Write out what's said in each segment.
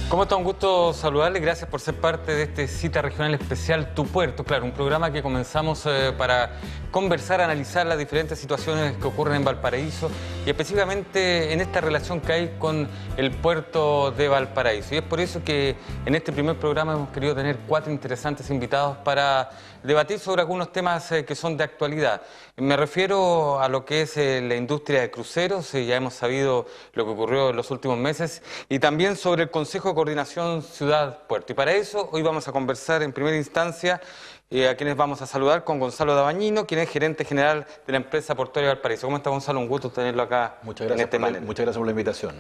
¿Cómo está? Un gusto saludarle. Gracias por ser parte de este Cita Regional Especial Tu Puerto. Claro, un programa que comenzamos para conversar, analizar las diferentes situaciones que ocurren en Valparaíso y específicamente en esta relación que hay con el puerto de Valparaíso. Y es por eso que en este primer programa hemos querido tener 4 interesantes invitados para debatir sobre algunos temas que son de actualidad. Me refiero a lo que es la industria de cruceros, ya hemos sabido lo que ocurrió en los últimos meses, y también sobre el Consejo de Coordinación Ciudad-Puerto. Y para eso hoy vamos a conversar en primera instancia a quienes vamos a saludar con Gonzalo Dabañino, quien es gerente general de la empresa portuaria Valparaíso. ¿Cómo está, Gonzalo? Un gusto tenerlo acá. Muchas gracias, muchas gracias por la invitación.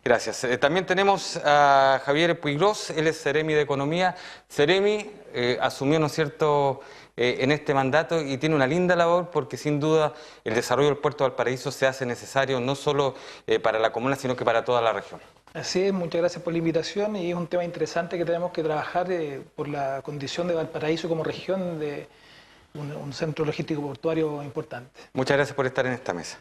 Gracias. También tenemos a Javier Puigros, él es Ceremi de Economía. Ceremi asumió, ¿no es cierto?, en este mandato y tiene una linda labor porque sin duda el desarrollo del puerto de Valparaíso se hace necesario no solo para la comuna, sino que para toda la región. Así es, muchas gracias por la invitación y es un tema interesante que tenemos que trabajar por la condición de Valparaíso como región de un centro logístico portuario importante. Muchas gracias por estar en esta mesa.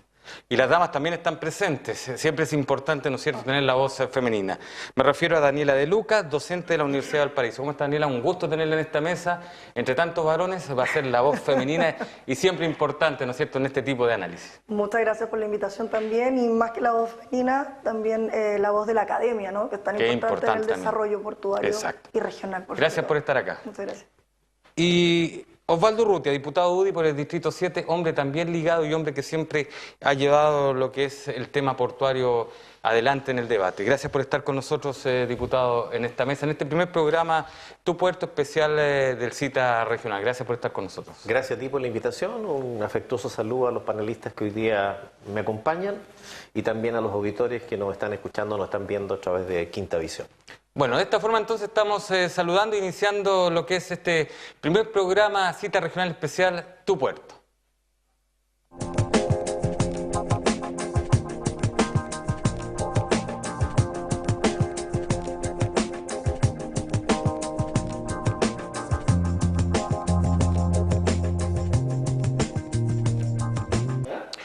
Y las damas también están presentes, siempre es importante, ¿no es cierto?, tener la voz femenina. Me refiero a Daniela De Luca, docente de la Universidad de Valparaíso. ¿Cómo está, Daniela? Un gusto tenerla en esta mesa. Entre tantos varones va a ser la voz femenina y siempre importante, ¿no es cierto?, en este tipo de análisis. Muchas gracias por la invitación también y más que la voz femenina, también la voz de la academia, ¿no?, que es tan importante en el desarrollo portuario y regional. Gracias por estar acá. Muchas gracias. Y Osvaldo Urrutia, diputado UDI por el Distrito 7, hombre también ligado y hombre que siempre ha llevado lo que es el tema portuario adelante en el debate. Gracias por estar con nosotros, diputado, en esta mesa, en este primer programa Tu Puerto Especial del Cita Regional. Gracias por estar con nosotros. Gracias a ti por la invitación, un afectuoso saludo a los panelistas que hoy día me acompañan y también a los auditores que nos están escuchando, nos están viendo a través de Quinta Visión. Bueno, de esta forma entonces estamos saludando e iniciando lo que es este primer programa Cita Regional Especial Tu Puerto.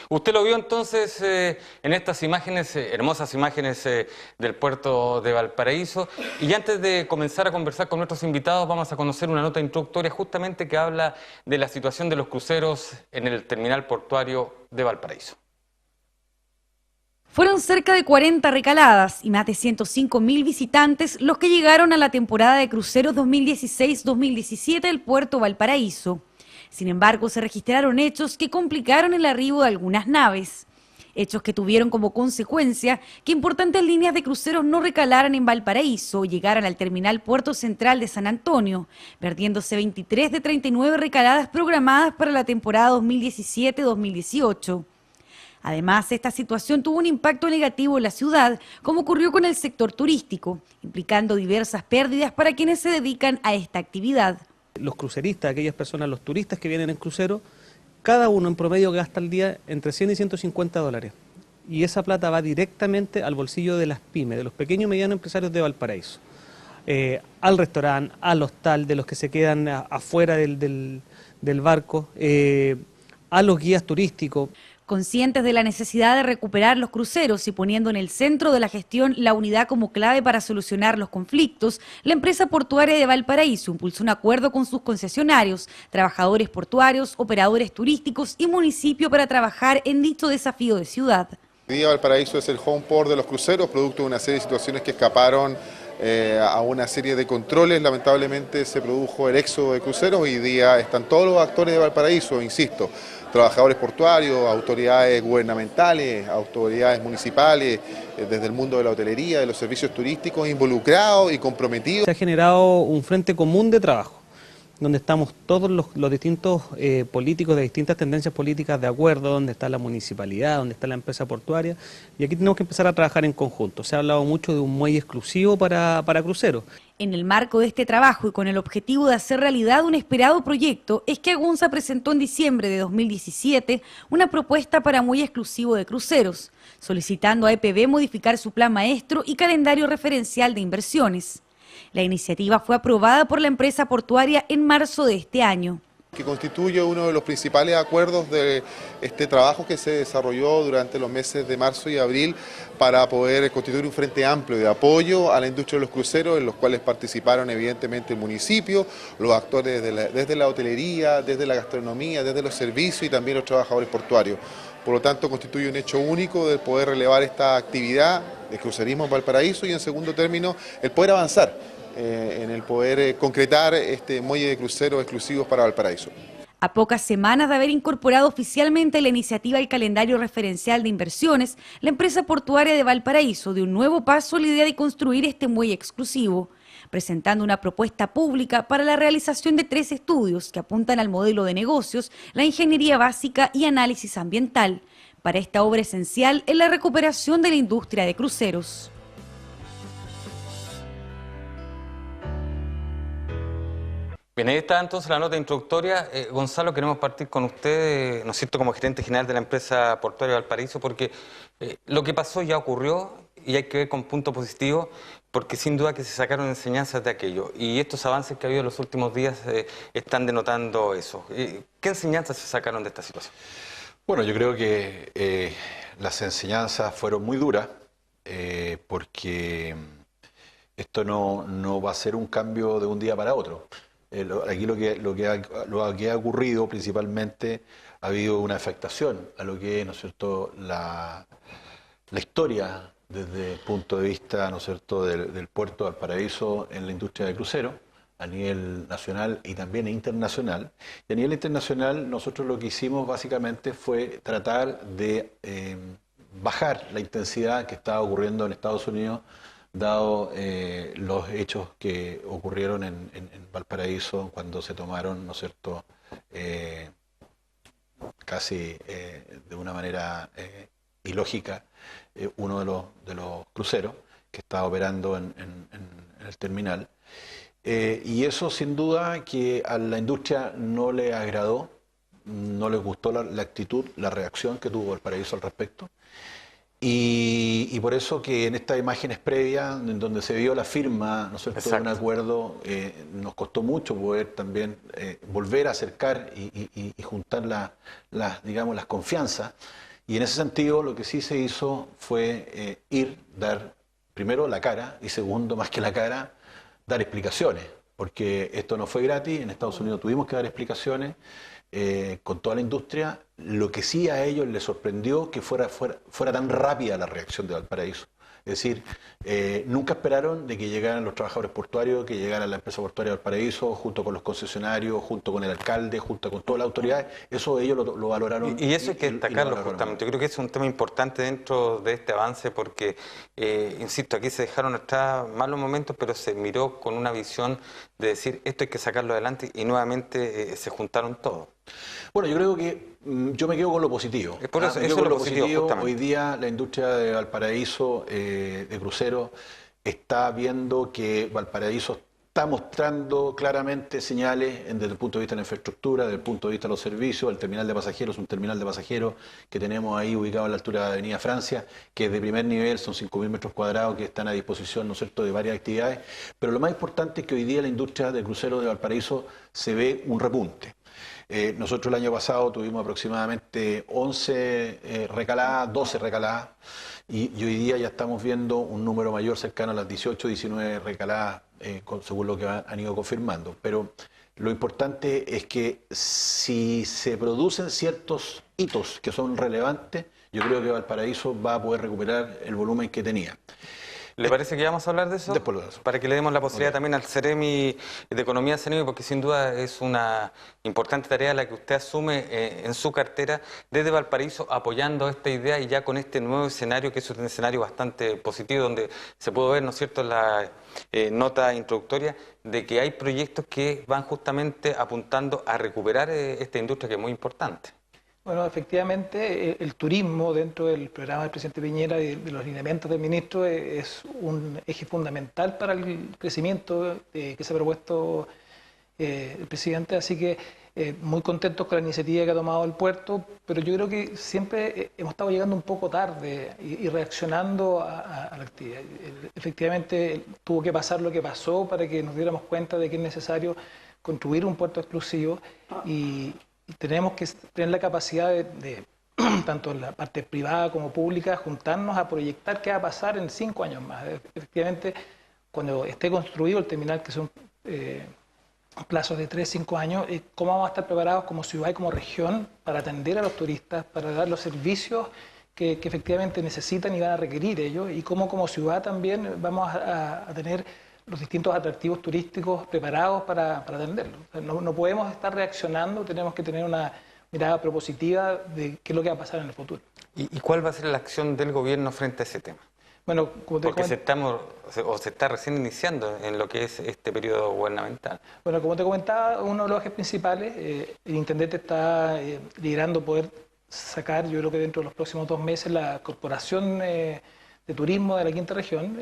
Usted lo vio entonces en estas imágenes, hermosas imágenes del puerto de Valparaíso. Y antes de comenzar a conversar con nuestros invitados, vamos a conocer una nota introductoria justamente que habla de la situación de los cruceros en el terminal portuario de Valparaíso. Fueron cerca de 40 recaladas y más de 105.000 visitantes los que llegaron a la temporada de cruceros 2016-2017 del puerto Valparaíso. Sin embargo, se registraron hechos que complicaron el arribo de algunas naves. Hechos que tuvieron como consecuencia que importantes líneas de cruceros no recalaran en Valparaíso o llegaran al terminal Puerto Central de San Antonio, perdiéndose 23 de 39 recaladas programadas para la temporada 2017-2018. Además, esta situación tuvo un impacto negativo en la ciudad, como ocurrió con el sector turístico, implicando diversas pérdidas para quienes se dedican a esta actividad. Los cruceristas, aquellas personas, los turistas que vienen en crucero, cada uno en promedio gasta al día entre 100 y 150 dólares. Y esa plata va directamente al bolsillo de las pymes, de los pequeños y medianos empresarios de Valparaíso. Al restaurante, al hostal, de los que se quedan afuera del barco, a los guías turísticos. Conscientes de la necesidad de recuperar los cruceros y poniendo en el centro de la gestión la unidad como clave para solucionar los conflictos, la empresa portuaria de Valparaíso impulsó un acuerdo con sus concesionarios, trabajadores portuarios, operadores turísticos y municipio para trabajar en dicho desafío de ciudad. Hoy día Valparaíso es el home port de los cruceros, producto de una serie de situaciones que escaparon a una serie de controles. Lamentablemente se produjo el éxodo de cruceros. Hoy día están todos los actores de Valparaíso, insisto, trabajadores portuarios, autoridades gubernamentales, autoridades municipales, desde el mundo de la hotelería, de los servicios turísticos, involucrados y comprometidos. Se ha generado un frente común de trabajo, donde estamos todos los distintos políticos de distintas tendencias políticas de acuerdo, donde está la municipalidad, donde está la empresa portuaria, y aquí tenemos que empezar a trabajar en conjunto. Se ha hablado mucho de un muelle exclusivo para cruceros. En el marco de este trabajo y con el objetivo de hacer realidad un esperado proyecto, es que Agunza presentó en diciembre de 2017 una propuesta para muelle exclusivo de cruceros, solicitando a EPB modificar su plan maestro y calendario referencial de inversiones. La iniciativa fue aprobada por la empresa portuaria en marzo de este año. que constituye uno de los principales acuerdos de este trabajo que se desarrolló durante los meses de marzo y abril para poder constituir un frente amplio de apoyo a la industria de los cruceros, en los cuales participaron evidentemente el municipio, los actores desde la hotelería, desde la gastronomía, desde los servicios y también los trabajadores portuarios. Por lo tanto, constituye un hecho único de poder relevar esta actividad de crucerismo en Valparaíso y, en segundo término, el poder avanzar en el poder concretar este muelle de cruceros exclusivos para Valparaíso. A pocas semanas de haber incorporado oficialmente la iniciativa al calendario referencial de inversiones, la empresa portuaria de Valparaíso dio un nuevo paso a la idea de construir este muelle exclusivo, presentando una propuesta pública para la realización de 3 estudios que apuntan al modelo de negocios, la ingeniería básica y análisis ambiental, para esta obra esencial en la recuperación de la industria de cruceros. Bien, ahí está entonces la nota introductoria. Gonzalo, queremos partir con usted, ¿no es cierto?, como gerente general de la empresa portuaria de Valparaíso, porque lo que pasó ya ocurrió y hay que ver con punto positivo, porque sin duda que se sacaron enseñanzas de aquello. Y estos avances que ha habido en los últimos días están denotando eso. ¿Qué enseñanzas se sacaron de esta situación? Bueno, yo creo que las enseñanzas fueron muy duras, porque esto no va a ser un cambio de un día para otro. Aquí lo que ha ocurrido principalmente, ha habido una afectación a lo que es, ¿no es cierto?, la historia desde el punto de vista, ¿no es cierto?, del puerto de Valparaíso en la industria de cruceros a nivel nacional y también internacional. Y a nivel internacional nosotros lo que hicimos básicamente fue tratar de bajar la intensidad que estaba ocurriendo en Estados Unidos, dado los hechos que ocurrieron en Valparaíso cuando se tomaron, ¿no es cierto?, casi de una manera ilógica, uno de los cruceros que estaba operando en el terminal. Y eso sin duda que a la industria no le agradó, no les gustó la actitud, la reacción que tuvo Valparaíso al respecto. Y por eso que en estas imágenes previas, en donde se vio la firma, ¿no es cierto?, de un acuerdo, nos costó mucho poder también volver a acercar y juntar digamos, las confianzas. Y en ese sentido lo que sí se hizo fue dar primero la cara y segundo, más que la cara, dar explicaciones. Porque esto no fue gratis, en Estados Unidos tuvimos que dar explicaciones con toda la industria. Lo que sí a ellos les sorprendió que fuera tan rápida la reacción de Valparaíso. Es decir, nunca esperaron de que llegaran los trabajadores portuarios, que llegara la empresa portuaria de Valparaíso, junto con los concesionarios, junto con el alcalde, junto con todas las autoridades. Eso ellos lo valoraron. Y eso hay que destacarlo justamente. Yo creo que es un tema importante dentro de este avance porque, insisto, aquí se dejaron atrás malos momentos, pero se miró con una visión de decir esto hay que sacarlo adelante y nuevamente se juntaron todos. Bueno, yo creo que yo me quedo con lo positivo. Por eso, eso es lo positivo. Hoy día la industria de Valparaíso, de cruceros, está viendo que Valparaíso está mostrando claramente señales desde el punto de vista de la infraestructura, desde el punto de vista de los servicios. El terminal de pasajeros, un terminal de pasajeros que tenemos ahí ubicado a la altura de Avenida Francia, que es de primer nivel, son 5.000 metros cuadrados que están a disposición, ¿no es cierto?, de varias actividades. Pero lo más importante es que hoy día la industria de cruceros de Valparaíso se ve un repunte. Nosotros el año pasado tuvimos aproximadamente 11 recaladas, 12 recaladas, y hoy día ya estamos viendo un número mayor cercano a las 18, 19 recaladas, según lo que han ido confirmando. Pero lo importante es que si se producen ciertos hitos que son relevantes, yo creo que Valparaíso va a poder recuperar el volumen que tenía. ¿Le parece que vamos a hablar de eso? Después de eso. Para que le demos la posibilidad también al Ceremi de Economía Ceremi, porque sin duda es una importante tarea la que usted asume en su cartera desde Valparaíso, apoyando esta idea y ya con este nuevo escenario, que es un escenario bastante positivo, donde se pudo ver, ¿no es cierto?, la nota introductoria, de que hay proyectos que van justamente apuntando a recuperar esta industria que es muy importante. Bueno, efectivamente, el turismo dentro del programa del presidente Piñera y de los lineamientos del ministro es un eje fundamental para el crecimiento que se ha propuesto el presidente, así que muy contentos con la iniciativa que ha tomado el puerto, pero yo creo que siempre hemos estado llegando un poco tarde y reaccionando a la actividad. Efectivamente, tuvo que pasar lo que pasó para que nos diéramos cuenta de que es necesario construir un puerto exclusivo y tenemos que tener la capacidad de tanto en la parte privada como pública, juntarnos a proyectar qué va a pasar en 5 años más. Efectivamente, cuando esté construido el terminal, que son plazos de 3-5 años, cómo vamos a estar preparados como ciudad y como región para atender a los turistas, para dar los servicios que efectivamente necesitan y van a requerir ellos, y cómo como ciudad también vamos a tener los distintos atractivos turísticos preparados para atenderlos. O sea, no podemos estar reaccionando, tenemos que tener una mirada propositiva de qué es lo que va a pasar en el futuro. ¿Y cuál va a ser la acción del gobierno frente a ese tema? Bueno, porque se está recién iniciando en lo que es este periodo gubernamental. Bueno, como te comentaba, uno de los ejes principales, el intendente está liderando poder sacar, yo creo que dentro de los próximos 2 meses, la Corporación de Turismo de la Quinta Región,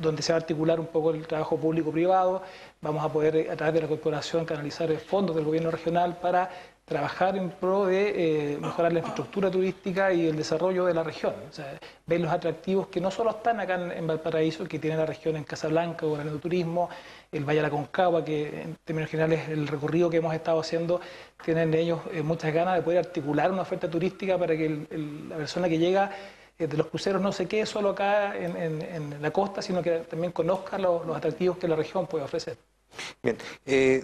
donde se va a articular un poco el trabajo público-privado. Vamos a poder, a través de la corporación, canalizar fondos del gobierno regional para trabajar en pro de mejorar la infraestructura turística y el desarrollo de la región. O sea, ver los atractivos que no solo están acá en Valparaíso, que tiene la región en Casablanca o en el turismo, el Valle de la Concagua, que en términos generales el recorrido que hemos estado haciendo, tienen ellos muchas ganas de poder articular una oferta turística para que la persona que llega de los cruceros no se quede solo acá en la costa, sino que también conozca los atractivos que la región puede ofrecer. Bien,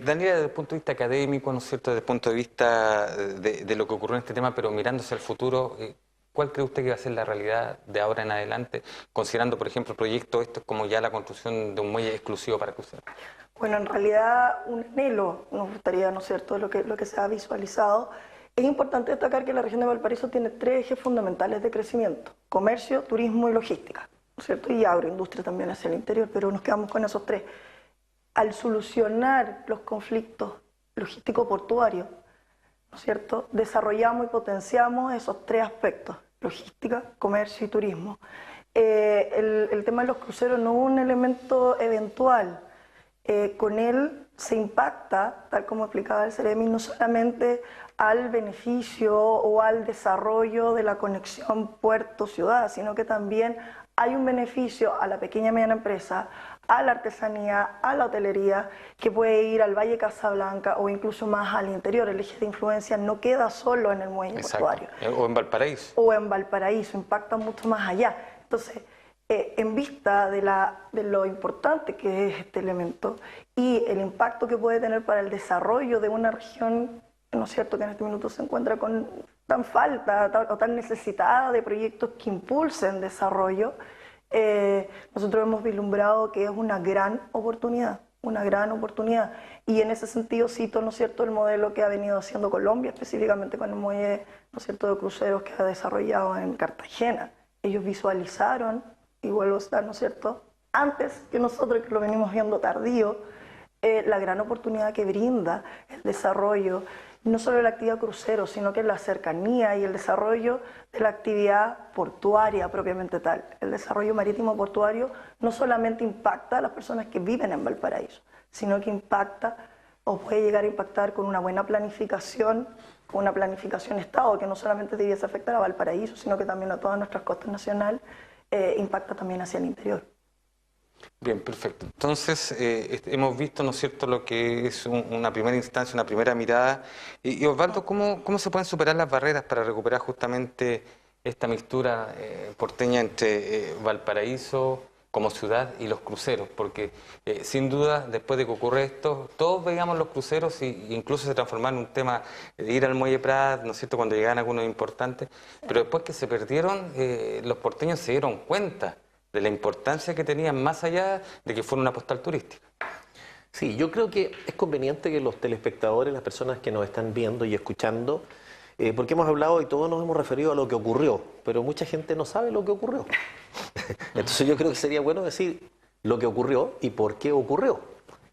Daniela, desde el punto de vista académico, ¿no es cierto?, desde el punto de vista de lo que ocurrió en este tema, pero mirándose al futuro, ¿cuál cree usted que va a ser la realidad de ahora en adelante, considerando, por ejemplo, proyectos estos como ya la construcción de un muelle exclusivo para cruceros? Bueno, en realidad un anhelo nos gustaría, ¿no es cierto?, lo que se ha visualizado. Es importante destacar que la región de Valparaíso tiene 3 ejes fundamentales de crecimiento: comercio, turismo y logística, ¿no es cierto?, y agroindustria también hacia el interior, pero nos quedamos con esos 3. Al solucionar los conflictos logístico-portuarios, ¿no es cierto?, desarrollamos y potenciamos esos 3 aspectos: logística, comercio y turismo. El tema de los cruceros no es un elemento eventual. Con él se impacta, tal como explicaba el Ceremi, no solamente al beneficio o al desarrollo de la conexión puerto-ciudad, sino que también hay un beneficio a la pequeña y mediana empresa, a la artesanía, a la hotelería, que puede ir al Valle Casablanca o incluso más al interior. El eje de influencia no queda solo en el muelle portuario. O en Valparaíso. O en Valparaíso, impacta mucho más allá. Entonces, en vista de lo importante que es este elemento y el impacto que puede tener para el desarrollo de una región, ¿no es cierto?, que en este minuto se encuentra con tan falta o tan necesitada de proyectos que impulsen desarrollo, nosotros hemos vislumbrado que es una gran oportunidad. Y en ese sentido cito, ¿no es cierto?, el modelo que ha venido haciendo Colombia, específicamente con el muelle, ¿no es cierto?, de cruceros que ha desarrollado en Cartagena. Ellos visualizaron, y vuelvo a estar, ¿no es cierto?, antes que nosotros, que lo venimos viendo tardío, la gran oportunidad que brinda el desarrollo, no solo de la actividad crucero, sino que la cercanía y el desarrollo de la actividad portuaria propiamente tal. El desarrollo marítimo portuario no solamente impacta a las personas que viven en Valparaíso, sino que impacta o puede llegar a impactar con una buena planificación, con una planificación Estado, que no solamente debiese afectar a Valparaíso, sino que también a todas nuestras costas nacionales, impacta también hacia el interior. Bien, perfecto. Entonces, hemos visto, ¿no es cierto?, lo que es una primera instancia, una primera mirada. Y Osvaldo, ¿cómo se pueden superar las barreras para recuperar justamente esta mixtura porteña entre Valparaíso como ciudad y los cruceros? Porque, sin duda, después de que ocurre esto, todos veíamos los cruceros e incluso se transformaron en un tema de ir al Muelle Prat, ¿no es cierto?, cuando llegaban algunos importantes. Pero después que se perdieron, los porteños se dieron cuenta de la importancia que tenían, más allá de que fuera una postal turística. Sí, yo creo que es conveniente que los telespectadores, las personas que nos están viendo y escuchando, porque hemos hablado y todos nos hemos referido a lo que ocurrió, pero mucha gente no sabe lo que ocurrió. Entonces yo creo que sería bueno decir lo que ocurrió y por qué ocurrió.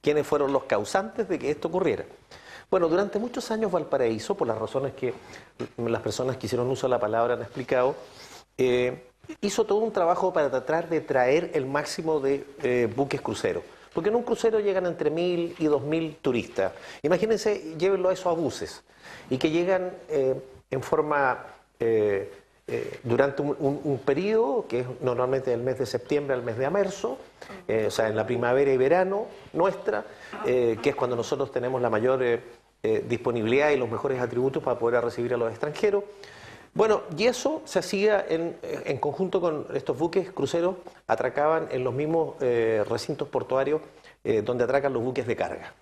¿Quiénes fueron los causantes de que esto ocurriera? Bueno, durante muchos años Valparaíso, por las razones que las personas que hicieron uso de la palabra han explicado, hizo todo un trabajo para tratar de traer el máximo de buques cruceros. Porque en un crucero llegan entre 1.000 y 2.000 turistas. Imagínense, llévenlo a eso a buses. Y que llegan en forma durante un periodo que es normalmente del mes de septiembre al mes de marzo, o sea, en la primavera y verano nuestra, que es cuando nosotros tenemos la mayor disponibilidad y los mejores atributos para poder recibir a los extranjeros. Bueno, y eso se hacía en conjunto con estos buques cruceros, atracaban en los mismos recintos portuarios donde atracan los buques de carga.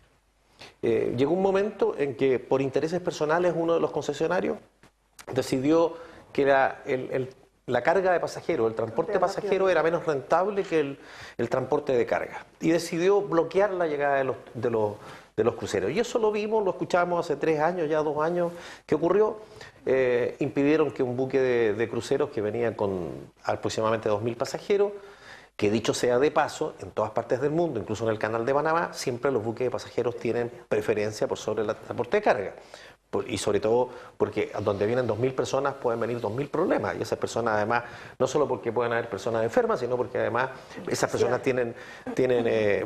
Llegó un momento en que por intereses personales uno de los concesionarios decidió que la carga de pasajeros, el transporte pasajero era menos rentable que el transporte de carga y decidió bloquear la llegada de los cruceros. Y eso lo vimos, lo escuchamos hace 3 años, ya 2 años que ocurrió. Impidieron que un buque de cruceros que venía con aproximadamente 2.000 pasajeros, que dicho sea de paso, en todas partes del mundo, incluso en el canal de Panamá, siempre los buques de pasajeros tienen preferencia por sobre el transporte de carga. Y sobre todo porque donde vienen 2.000 personas pueden venir 2.000 problemas. Y esas personas además, no solo porque pueden haber personas enfermas, sino porque además esas personas tienen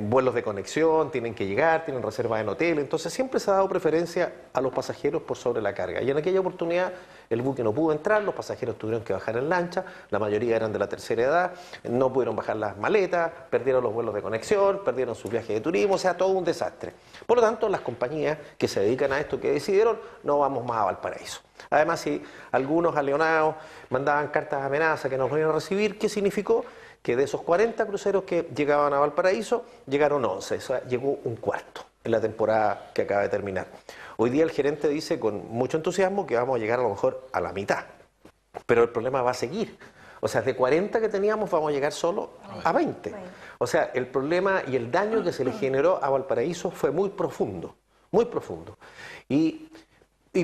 vuelos de conexión, tienen que llegar, tienen reservas en hotel. Entonces siempre se ha dado preferencia a los pasajeros por sobre la carga. Y en aquella oportunidad el buque no pudo entrar, los pasajeros tuvieron que bajar en lancha, la mayoría eran de la tercera edad, no pudieron bajar las maletas, perdieron los vuelos de conexión, perdieron sus viajes de turismo, o sea, todo un desastre. Por lo tanto, las compañías que se dedican a esto, que decidieron, no vamos más a Valparaíso. Además, si algunos aleonados mandaban cartas de amenaza que nos venían a recibir, ¿qué significó? Que de esos 40 cruceros que llegaban a Valparaíso, llegaron 11, o sea, llegó un cuarto en la temporada que acaba de terminar. Hoy día el gerente dice con mucho entusiasmo que vamos a llegar a lo mejor a la mitad, pero el problema va a seguir. O sea, de 40 que teníamos vamos a llegar solo a 20. O sea, el problema y el daño que se le generó a Valparaíso fue muy profundo, muy profundo. Y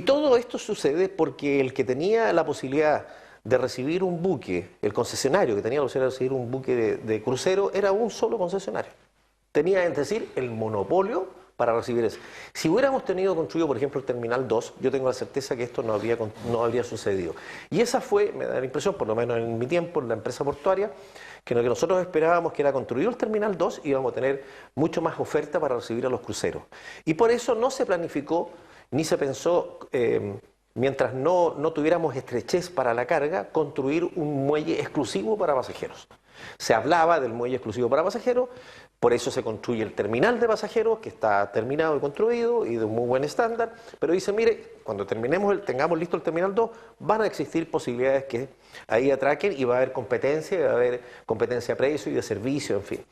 todo esto sucede porque el que tenía la posibilidad de recibir un buque, el concesionario que tenía la posibilidad de recibir un buque de crucero, era un solo concesionario. Tenía, es decir, el monopolio para recibir eso. Si hubiéramos tenido construido, por ejemplo, el Terminal 2, yo tengo la certeza que esto no habría sucedido. Y esa fue, me da la impresión, por lo menos en mi tiempo, en la empresa portuaria, que lo que nosotros esperábamos que era construido el Terminal 2, íbamos a tener mucho más oferta para recibir a los cruceros. Y por eso no se planificó, ni se pensó, mientras no tuviéramos estrechez para la carga, construir un muelle exclusivo para pasajeros. Se hablaba del muelle exclusivo para pasajeros, por eso se construye el terminal de pasajeros, que está terminado y construido y de un muy buen estándar, pero dice, mire, cuando tengamos listo el terminal 2, van a existir posibilidades que ahí atraquen y va a haber competencia a precio y de servicio, en fin.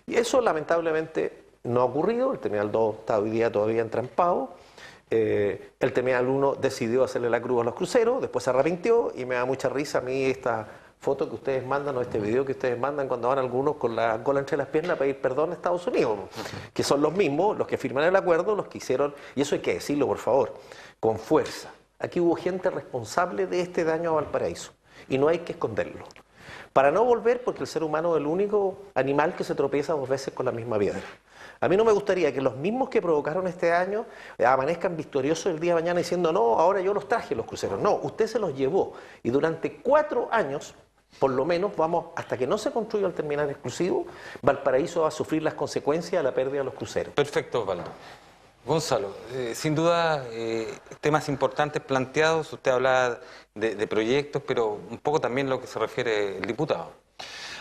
Y eso lamentablemente no ha ocurrido, el terminal 2 está hoy día todavía entrampado. El terminal 1 decidió hacerle la cruz a los cruceros, después se arrepintió y me da mucha risa a mí esta foto que ustedes mandan o este video que ustedes mandan cuando van algunos con la cola entre las piernas a pedir perdón a Estados Unidos, que son los mismos, los que firman el acuerdo, los que hicieron, y eso hay que decirlo por favor, con fuerza. Aquí hubo gente responsable de este daño a Valparaíso y no hay que esconderlo. Para no volver, porque el ser humano es el único animal que se tropieza 2 veces con la misma piedra. A mí no me gustaría que los mismos que provocaron este daño amanezcan victoriosos el día de mañana diciendo, no, ahora yo los traje los cruceros. No, usted se los llevó y durante 4 años, por lo menos, hasta que no se construya el terminal exclusivo, Valparaíso va a sufrir las consecuencias de la pérdida de los cruceros. Perfecto, Osvaldo. Gonzalo, sin duda temas importantes planteados, usted hablaba de proyectos, pero un poco también lo que se refiere el diputado.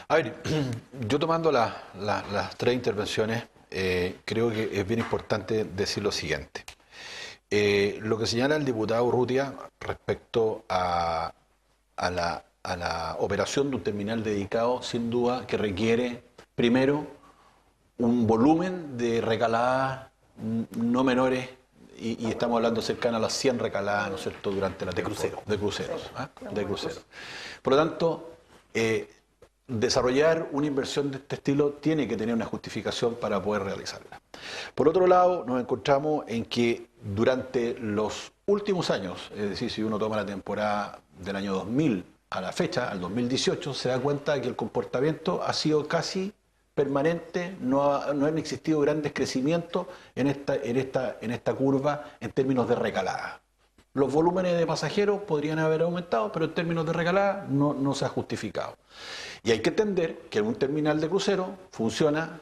A ver, yo tomando las 3 intervenciones, creo que es bien importante decir lo siguiente. Lo que señala el diputado Urrutia respecto a la operación de un terminal dedicado, sin duda que requiere, primero, un volumen de recaladas no menores, y estamos hablando cercano a las 100 recaladas, ¿no es cierto?, durante la temporada. De cruceros. De cruceros. Por lo tanto, desarrollar una inversión de este estilo tiene que tener una justificación para poder realizarla. Por otro lado, nos encontramos en que durante los últimos años, es decir, si uno toma la temporada del año 2000 a la fecha, al 2018, se da cuenta de que el comportamiento ha sido casi permanente, no han existido grandes crecimientos en esta curva en términos de recalada. Los volúmenes de pasajeros podrían haber aumentado, pero en términos de recalada no se ha justificado. Y hay que entender que un terminal de crucero funciona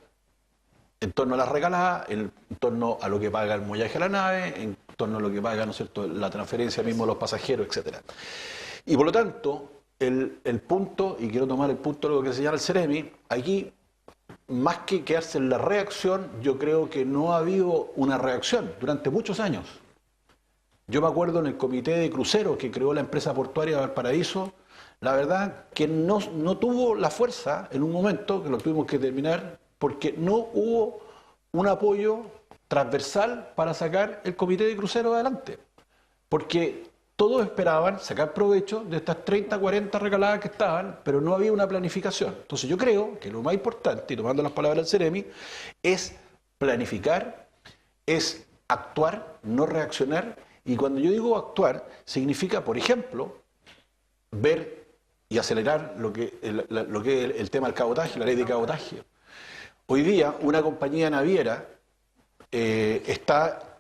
en torno a las recaladas, en torno a lo que paga el muellaje a la nave, en torno a lo que paga, ¿no es cierto?, la transferencia mismo de los pasajeros, etc. Y por lo tanto, el punto, y quiero tomar el punto de lo que señala el Ceremi, aquí, más que quedarse en la reacción, yo creo que no ha habido una reacción durante muchos años. Yo me acuerdo en el comité de cruceros que creó la empresa portuaria de Valparaíso, la verdad que no tuvo la fuerza en un momento, que lo tuvimos que terminar, porque no hubo un apoyo transversal para sacar el comité de cruceros adelante. Porque todos esperaban sacar provecho de estas 30, 40 recaladas que estaban, pero no había una planificación. Entonces yo creo que lo más importante, y tomando las palabras del Ceremi, es planificar, es actuar, no reaccionar. Y cuando yo digo actuar, significa, por ejemplo, ver y acelerar lo que es el tema del cabotaje, la ley de cabotaje. Hoy día una compañía naviera está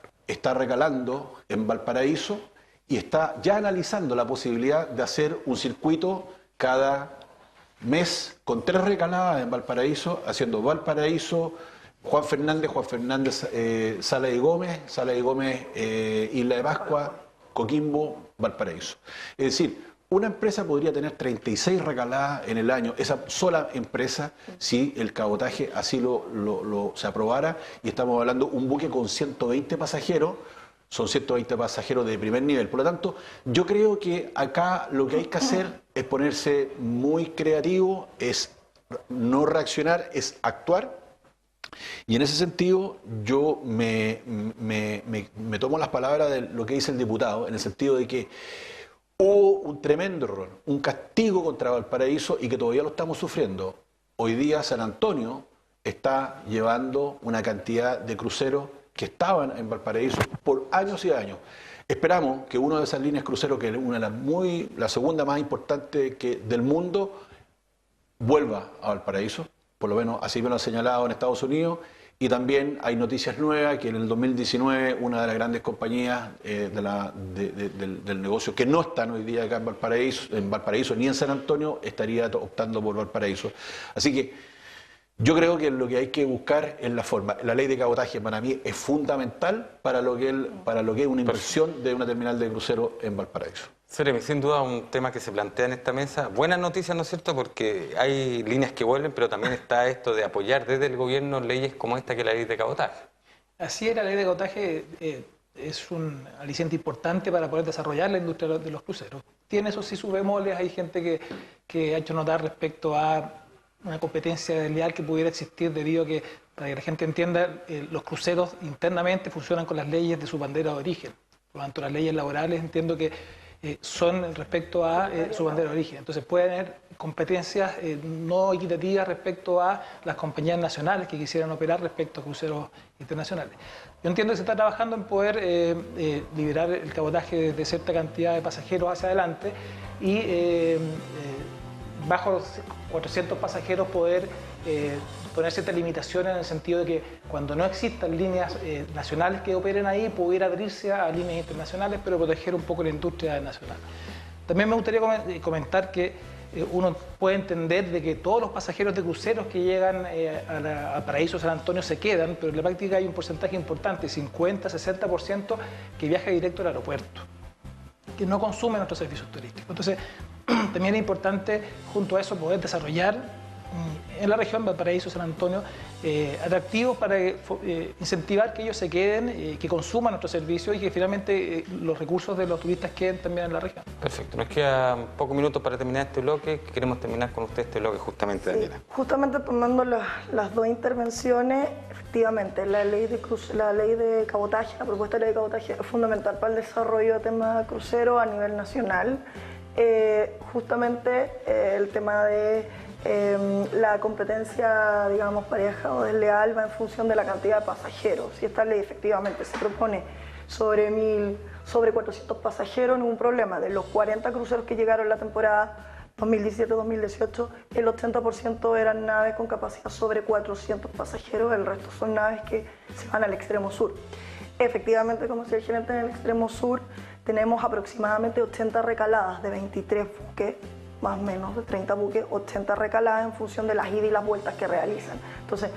recalando en Valparaíso y está ya analizando la posibilidad de hacer un circuito cada mes con 3 recaladas en Valparaíso, haciendo Valparaíso, Juan Fernández, Sala de Gómez, Isla de Pascua, Coquimbo, Valparaíso. Es decir, una empresa podría tener 36 recaladas en el año, esa sola empresa, si el cabotaje así se aprobara, y estamos hablando de un buque con 120 pasajeros, son 120 pasajeros de primer nivel. Por lo tanto, yo creo que acá lo que hay que hacer es ponerse muy creativo, es no reaccionar, es actuar. Y en ese sentido, yo me tomo las palabras de lo que dice el diputado, en el sentido de que hubo un tremendo error, un castigo contra Valparaíso y que todavía lo estamos sufriendo. Hoy día San Antonio está llevando una cantidad de cruceros que estaban en Valparaíso por años y años. Esperamos que una de esas líneas cruceros, que es la segunda más importante del mundo, vuelva a Valparaíso, por lo menos así me lo han señalado en Estados Unidos, y también hay noticias nuevas que en el 2019 una de las grandes compañías del negocio que no están hoy día acá en Valparaíso ni en San Antonio estaría optando por Valparaíso. Así que yo creo que lo que hay que buscar es la forma. La ley de cabotaje para mí es fundamental para lo que es una inversión de una terminal de crucero en Valparaíso. Ceremi, sin duda un tema que se plantea en esta mesa. Buenas noticias, ¿no es cierto? Porque hay líneas que vuelven, pero también está esto de apoyar desde el gobierno leyes como esta, que es la ley de cabotaje. Así es, la ley de cabotaje es un aliciente importante para poder desarrollar la industria de los cruceros. Tiene eso sí sus bemoles, hay gente que ha hecho notar respecto a una competencia desleal que pudiera existir debido a que, para que la gente entienda, los cruceros internamente funcionan con las leyes de su bandera de origen. Por lo tanto, las leyes laborales entiendo que son respecto a su bandera de origen. Entonces puede haber competencias no equitativas respecto a las compañías nacionales que quisieran operar respecto a cruceros internacionales. Yo entiendo que se está trabajando en poder liberar el cabotaje de cierta cantidad de pasajeros hacia adelante y bajo los 400 pasajeros poder poner ciertas limitaciones en el sentido de que cuando no existan líneas nacionales que operen ahí, pudiera abrirse a líneas internacionales, pero proteger un poco la industria nacional. También me gustaría comentar que uno puede entender de que todos los pasajeros de cruceros que llegan a Paraíso San Antonio se quedan, pero en la práctica hay un porcentaje importante, 50-60%, que viaja directo al aeropuerto, que no consume nuestros servicios turísticos. Entonces, también es importante, junto a eso, poder desarrollar en la región Valparaíso, San Antonio, atractivos para incentivar que ellos se queden, que consuman nuestros servicios y que finalmente los recursos de los turistas queden también en la región. Perfecto. Nos queda pocos minutos para terminar este bloque. Queremos terminar con usted este bloque justamente, Daniela. Justamente tomando las dos intervenciones, efectivamente, la ley de cabotaje, la propuesta de ley de cabotaje es fundamental para el desarrollo de temas cruceros a nivel nacional. Justamente el tema de la competencia, digamos, pareja o desleal va en función de la cantidad de pasajeros. Si esta ley efectivamente se propone sobre 400 pasajeros, ningún problema. De los 40 cruceros que llegaron la temporada 2017-2018, el 80% eran naves con capacidad sobre 400 pasajeros, el resto son naves que se van al extremo sur. Efectivamente, como decía el gerente, en el extremo sur tenemos aproximadamente 80 recaladas de 23 buques, más o menos de 30 buques, 80 recaladas en función de las idas y las vueltas que realizan. Entonces,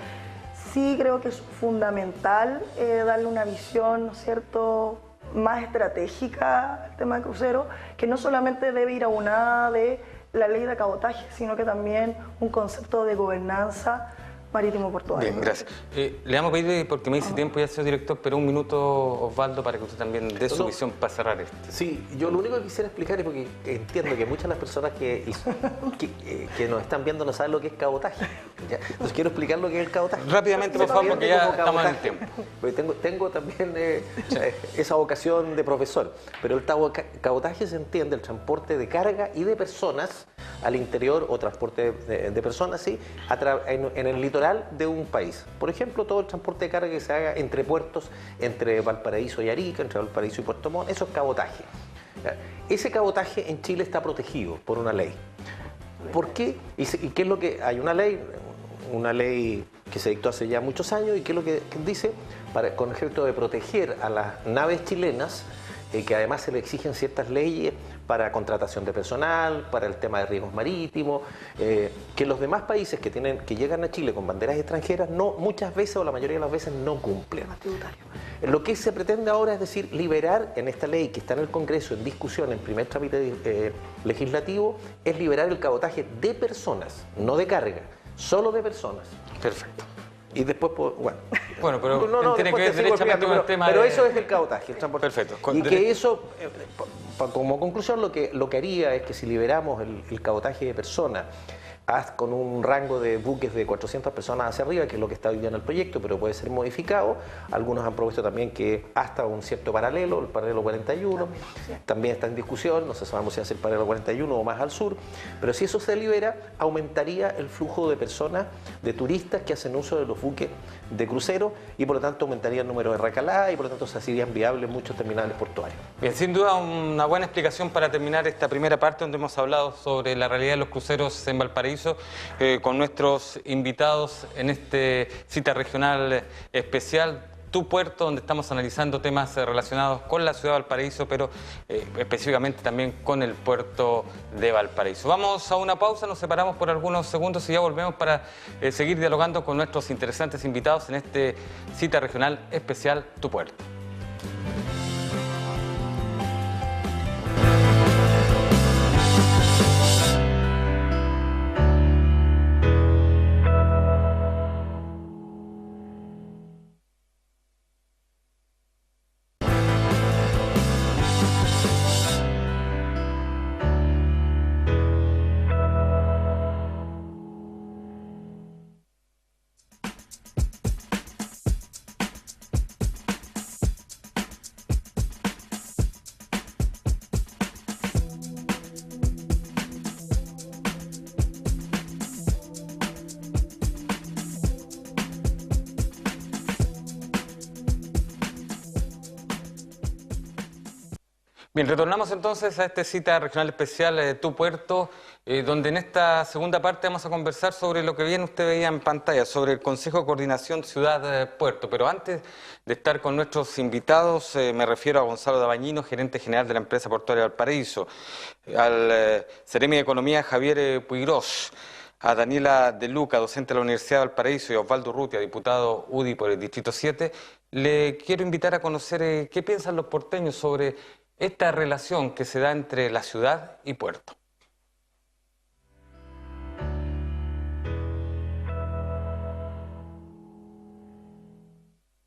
sí creo que es fundamental darle una visión, ¿no es cierto?, más estratégica al tema de crucero, que no solamente debe ir aunada de la ley de cabotaje, sino que también un concepto de gobernanza marítimo-portuaria. Bien, gracias. Le vamos a pedir, porque me dice tiempo ya, señor director, pero un minuto, Osvaldo, para que usted también dé su visión para cerrar esto. Sí, yo lo único que quisiera explicar es porque entiendo que muchas de las personas que nos están viendo no saben lo que es cabotaje. ¿Ya? Entonces quiero explicar lo que es el cabotaje. Rápidamente, por favor, porque ya estamos en el tiempo. Porque tengo también esa vocación de profesor, pero el cabotaje se entiende el transporte de carga y de personas al interior, o transporte de personas, sí, en el litoral de un país. Por ejemplo, todo el transporte de carga que se haga entre puertos, entre Valparaíso y Arica, entre Valparaíso y Puerto Montt, eso es cabotaje. Ese cabotaje en Chile está protegido por una ley. ¿Por qué? ¿Y qué es lo que hay? Una ley que se dictó hace ya muchos años, y qué es lo que dice, con el efecto de proteger a las naves chilenas, que además se le exigen ciertas leyes para contratación de personal, para el tema de riesgos marítimos, que los demás países que llegan a Chile con banderas extranjeras muchas veces, o la mayoría de las veces, no cumplen. Lo que se pretende ahora es decir, liberar en esta ley que está en el Congreso en discusión, en primer trámite legislativo, es liberar el cabotaje de personas, no de carga, solo de personas. Perfecto. Y después, bueno, pero tiene que ver derechamente con el tema pero de... eso es el cabotaje, el transporte. Perfecto. Y que eso, como conclusión, lo que haría es que si liberamos el cabotaje de personas con un rango de buques de 400 personas hacia arriba, que es lo que está hoy día en el proyecto, pero puede ser modificado. Algunos han propuesto también que hasta un cierto paralelo, el paralelo 41, también está en discusión, no sabemos si hace el paralelo 41 o más al sur, pero si eso se libera, aumentaría el flujo de personas, de turistas que hacen uso de los buques de crucero, y por lo tanto aumentaría el número de recaladas, y por lo tanto se hacían viables muchos terminales portuarios. Bien, sin duda una buena explicación para terminar esta primera parte, donde hemos hablado sobre la realidad de los cruceros en Valparaíso, con nuestros invitados en este cita regional especial, Tu Puerto, donde estamos analizando temas relacionados con la ciudad de Valparaíso, pero específicamente también con el puerto de Valparaíso. Vamos a una pausa, nos separamos por algunos segundos y ya volvemos para seguir dialogando con nuestros interesantes invitados en este cita regional especial, Tu Puerto. Bien, retornamos entonces a esta cita regional especial Tu Puerto, donde en esta segunda parte vamos a conversar sobre lo que bien usted veía en pantalla, sobre el Consejo de Coordinación Ciudad-Puerto. Pero antes de estar con nuestros invitados, me refiero a Gonzalo Dabañino, gerente general de la empresa portuaria de Valparaíso, al Seremi de Economía Javier Puigros, a Daniela De Luca, docente de la Universidad de Valparaíso, y a Osvaldo Urrutia, diputado UDI por el Distrito 7. Le quiero invitar a conocer qué piensan los porteños sobre esta relación que se da entre la ciudad y puerto.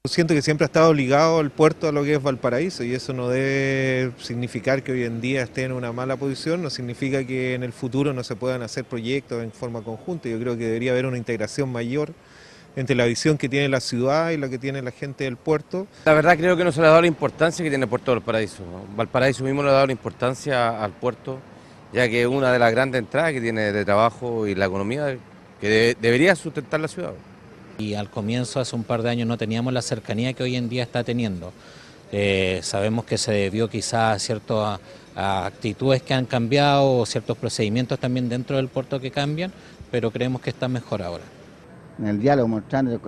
Siento que siempre ha estado ligado el puerto a lo que es Valparaíso, y eso no debe significar que hoy en día esté en una mala posición, no significa que en el futuro no se puedan hacer proyectos en forma conjunta. Yo creo que debería haber una integración mayor entre la visión que tiene la ciudad y la que tiene la gente del puerto. La verdad creo que no se le ha dado la importancia que tiene el puerto de Valparaíso. Valparaíso mismo le ha dado la importancia al puerto, ya que es una de las grandes entradas que tiene de trabajo y la economía que debería sustentar la ciudad. Y al comienzo, hace un par de años, no teníamos la cercanía que hoy en día está teniendo. Sabemos que se debió quizás a ciertas actitudes que han cambiado, o ciertos procedimientos también dentro del puerto que cambian, pero creemos que está mejor ahora. En el diálogo mostrando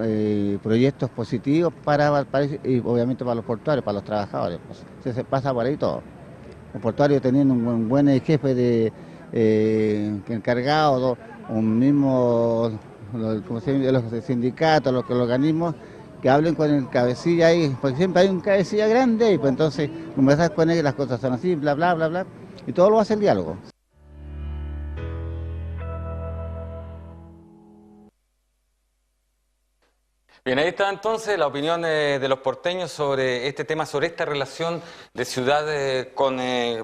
proyectos positivos para Valparaíso y obviamente para los portuarios, para los trabajadores. Pues, se pasa por ahí todo. Los portuarios teniendo un buen jefe de encargado, un mismo, como se dice, los sindicatos, los organismos, que hablen con el cabecilla ahí, porque siempre hay un cabecilla grande y pues entonces conversar con él, las cosas son así, bla, bla, bla, bla, y todo lo hace el diálogo. Bien, ahí está entonces la opinión de los porteños sobre este tema, sobre esta relación de ciudad con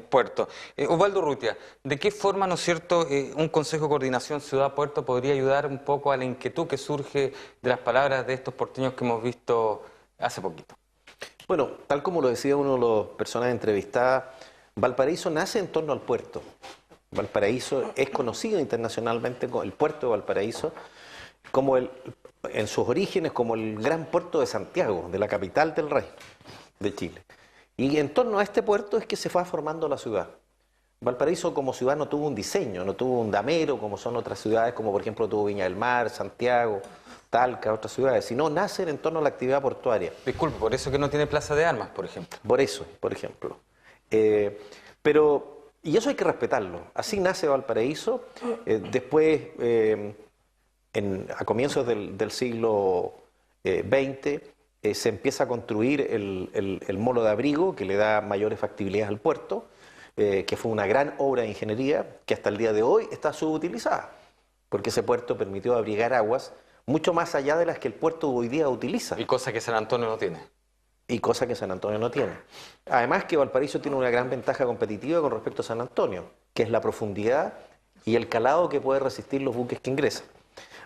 puerto. Osvaldo Urrutia, ¿de qué forma, no es cierto, un Consejo de Coordinación Ciudad-Puerto podría ayudar un poco a la inquietud que surge de las palabras de estos porteños que hemos visto hace poquito? Bueno, tal como lo decía uno de las personas entrevistadas, Valparaíso nace en torno al puerto. Valparaíso es conocido internacionalmente, el puerto de Valparaíso, como en sus orígenes como el gran puerto de Santiago, de la capital del reino de Chile. Y en torno a este puerto es que se fue formando la ciudad. Valparaíso como ciudad no tuvo un diseño, no tuvo un damero como son otras ciudades, como por ejemplo tuvo Viña del Mar, Santiago, Talca, otras ciudades, sino nacen en torno a la actividad portuaria. Disculpe, por eso que no tiene plaza de armas, por ejemplo. Por eso, por ejemplo. Y eso hay que respetarlo. Así nace Valparaíso. Después, a comienzos del siglo XX, se empieza a construir el molo de abrigo, que le da mayores factibilidades al puerto, que fue una gran obra de ingeniería que hasta el día de hoy está subutilizada, porque ese puerto permitió abrigar aguas mucho más allá de las que el puerto hoy día utiliza. Y cosa que San Antonio no tiene. Y cosa que San Antonio no tiene. Además que Valparaíso tiene una gran ventaja competitiva con respecto a San Antonio, que es la profundidad y el calado que puede resistir los buques que ingresan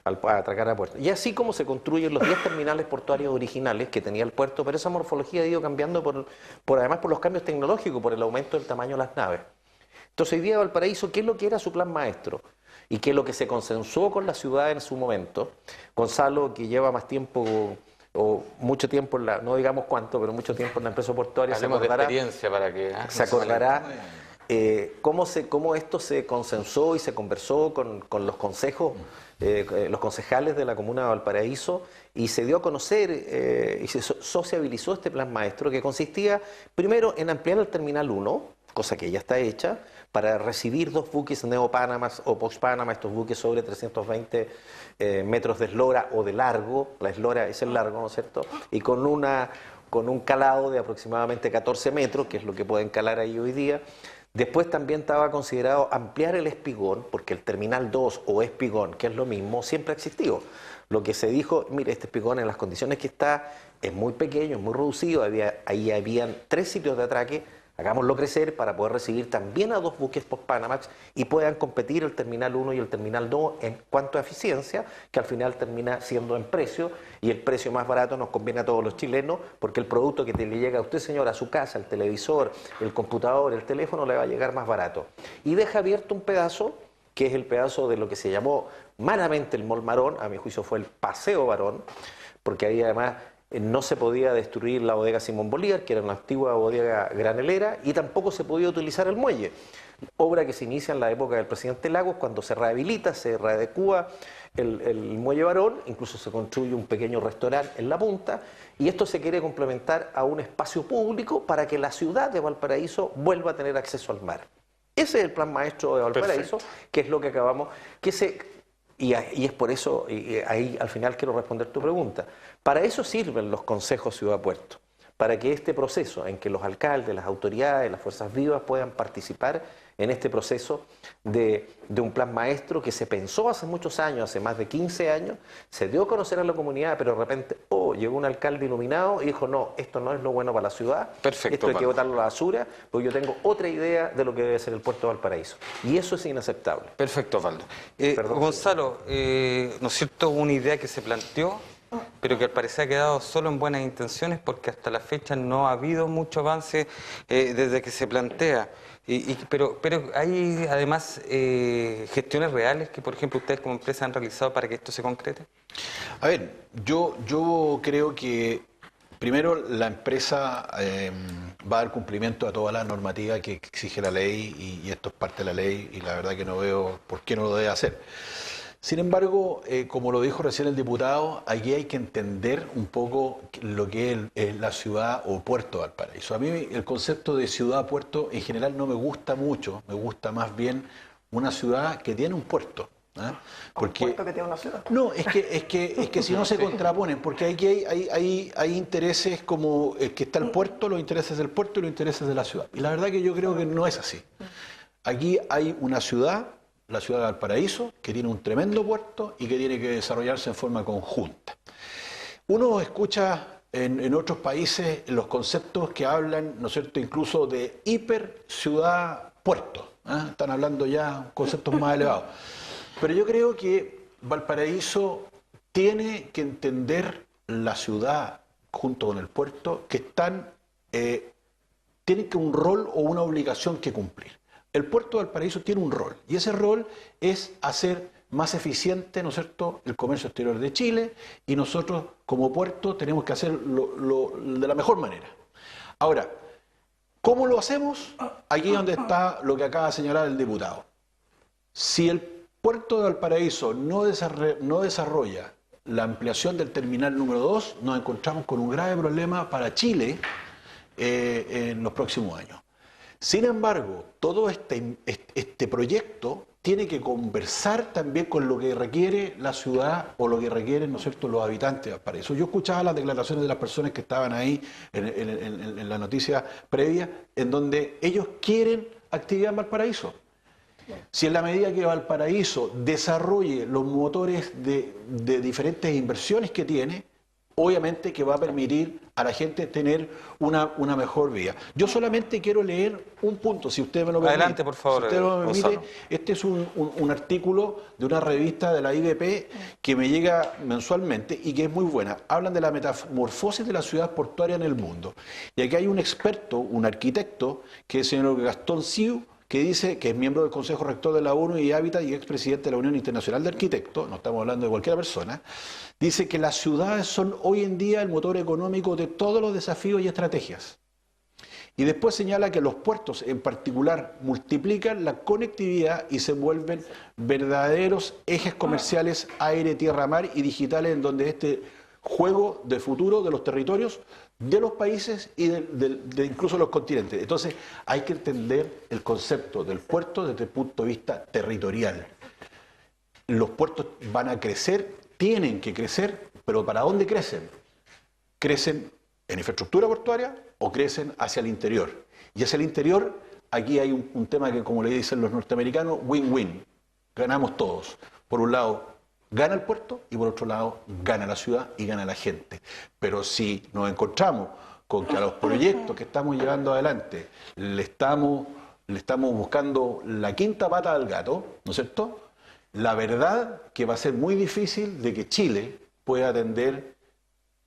a atracar a puerto. Y así como se construyen los 10 terminales portuarios originales que tenía el puerto, pero esa morfología ha ido cambiando además por los cambios tecnológicos, por el aumento del tamaño de las naves. Entonces hoy día Valparaíso, ¿qué es lo que era su plan maestro? Y qué es lo que se consensuó con la ciudad en su momento. Gonzalo, que lleva más tiempo o mucho tiempo, no digamos cuánto, pero mucho tiempo en la empresa portuaria, hablemos de experiencia para que... se acordará cómo esto se consensó y se conversó con los consejos, los concejales de la comuna de Valparaíso, y se dio a conocer y se sociabilizó este plan maestro que consistía primero en ampliar el Terminal 1, cosa que ya está hecha, para recibir 2 buques Neopánamas o Post-Panama, estos buques sobre 320 metros de eslora o de largo, la eslora es el largo, ¿no es cierto?, y con un calado de aproximadamente 14 metros, que es lo que pueden calar ahí hoy día. Después también estaba considerado ampliar el espigón, porque el Terminal 2 o espigón, que es lo mismo, siempre ha existido. Lo que se dijo, mire, este espigón en las condiciones que está es muy pequeño, es muy reducido, ahí habían 3 sitios de atraque, hagámoslo crecer para poder recibir también a 2 buques post-Panamax y puedan competir el Terminal 1 y el Terminal 2 en cuanto a eficiencia, que al final termina siendo en precio, y el precio más barato nos conviene a todos los chilenos, porque el producto que le llega a usted, señor, a su casa, el televisor, el computador, el teléfono, le va a llegar más barato. Y deja abierto un pedazo, que es el pedazo de lo que se llamó malamente el Mall Marón, a mi juicio fue el Paseo Barón, porque ahí además no se podía destruir la bodega Simón Bolívar, que era una antigua bodega granelera, y tampoco se podía utilizar el muelle. Obra que se inicia en la época del presidente Lagos, cuando se rehabilita, se readecúa el muelle Barón, incluso se construye un pequeño restaurante en la punta, y esto se quiere complementar a un espacio público para que la ciudad de Valparaíso vuelva a tener acceso al mar. Ese es el plan maestro de Valparaíso, que es lo que acabamos... Y es por eso, y ahí al final quiero responder tu pregunta, para eso sirven los consejos ciudad-puerto, para que este proceso en que los alcaldes, las autoridades, las fuerzas vivas puedan participar en este proceso de un plan maestro que se pensó hace muchos años, hace más de 15 años, se dio a conocer a la comunidad, pero de repente, llegó un alcalde iluminado y dijo, no, esto no es lo bueno para la ciudad, perfecto, esto hay que botarlo a la basura, porque yo tengo otra idea de lo que debe ser el puerto de Valparaíso. Y eso es inaceptable. Perfecto, Osvaldo. Gonzalo, ¿no es cierto? Una idea que se planteó, pero que al parecer ha quedado solo en buenas intenciones, porque hasta la fecha no ha habido mucho avance desde que se plantea. Pero hay además gestiones reales que, por ejemplo, ustedes como empresa han realizado para que esto se concrete. A ver, yo creo que primero la empresa va a dar cumplimiento a toda la normativa que exige la ley, y esto es parte de la ley, y la verdad que no veo por qué no lo debe hacer. Sin embargo, como lo dijo recién el diputado, aquí hay que entender un poco lo que es la ciudad o puerto de Valparaíso. A mí el concepto de ciudad-puerto en general no me gusta mucho, me gusta más bien una ciudad que tiene un puerto. Porque, ¿un puerto que tiene una ciudad? No, es que si no se contraponen, porque aquí hay intereses como el que está el puerto, los intereses del puerto y los intereses de la ciudad. Y la verdad que yo creo que no es así. Aquí hay una ciudad, la ciudad de Valparaíso, que tiene un tremendo puerto y que tiene que desarrollarse en forma conjunta. Uno escucha en otros países los conceptos que hablan, ¿no es cierto?, incluso de hiper ciudad puerto. Están hablando ya conceptos más elevados. Pero yo creo que Valparaíso tiene que entender la ciudad junto con el puerto que tienen que un rol o una obligación que cumplir. El puerto de Valparaíso tiene un rol y ese rol es hacer más eficiente, ¿no es cierto?, el comercio exterior de Chile, y nosotros como puerto tenemos que hacerlo de la mejor manera. Ahora, ¿cómo lo hacemos? Aquí es donde está lo que acaba de señalar el diputado. Si el puerto de Valparaíso no desarrolla la ampliación del terminal número 2, nos encontramos con un grave problema para Chile en los próximos años. Sin embargo, todo este proyecto tiene que conversar también con lo que requiere la ciudad o lo que requieren, ¿no es cierto?, los habitantes de Valparaíso. Yo escuchaba las declaraciones de las personas que estaban ahí en la noticia previa, en donde ellos quieren actividad en Valparaíso. Si en la medida que Valparaíso desarrolle los motores de diferentes inversiones que tiene, obviamente que va a permitir a la gente tener una mejor vida. Yo solamente quiero leer un punto, si usted me lo permite. Adelante, por favor. Si usted me permite, este es un artículo de una revista de la IBP que me llega mensualmente y que es muy buena. Hablan de la metamorfosis de la ciudad portuaria en el mundo. Y aquí hay un experto, un arquitecto, que es el señor Gastón Siu, que dice que es miembro del Consejo Rector de la ONU y Hábitat y expresidente de la Unión Internacional de Arquitectos, no estamos hablando de cualquier persona, dice que las ciudades son hoy en día el motor económico de todos los desafíos y estrategias. Y después señala que los puertos en particular multiplican la conectividad y se vuelven verdaderos ejes comerciales aire, tierra, mar y digitales, en donde este juego de futuro de los territorios, de los países y de incluso los continentes. Entonces hay que entender el concepto del puerto desde el punto de vista territorial. Los puertos van a crecer, tienen que crecer, pero ¿para dónde crecen? ¿Crecen en infraestructura portuaria o crecen hacia el interior? Y hacia el interior, aquí hay un tema que, como le dicen los norteamericanos, win-win. Ganamos todos. Por un lado, gana el puerto y por otro lado gana la ciudad y gana la gente. Pero si nos encontramos con que a los proyectos que estamos llevando adelante le estamos buscando la quinta pata al gato, ¿no es cierto?, la verdad que va a ser muy difícil de que Chile pueda atender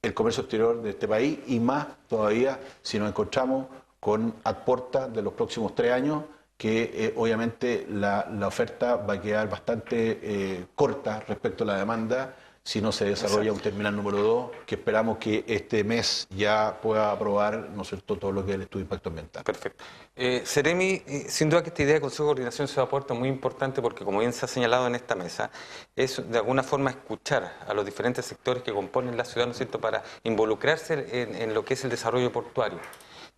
el comercio exterior de este país, y más todavía si nos encontramos con a puertas de los próximos 3 años que obviamente la oferta va a quedar bastante corta respecto a la demanda si no se desarrolla un terminal número 2, que esperamos que este mes ya pueda aprobar, ¿no es cierto?, todo lo que es el estudio de impacto ambiental. Perfecto. Seremi, sin duda que esta idea de Consejo de Coordinación Ciudad Puerto es muy importante porque, como bien se ha señalado en esta mesa, es de alguna forma escuchar a los diferentes sectores que componen la ciudad, ¿no es cierto?, para involucrarse en lo que es el desarrollo portuario.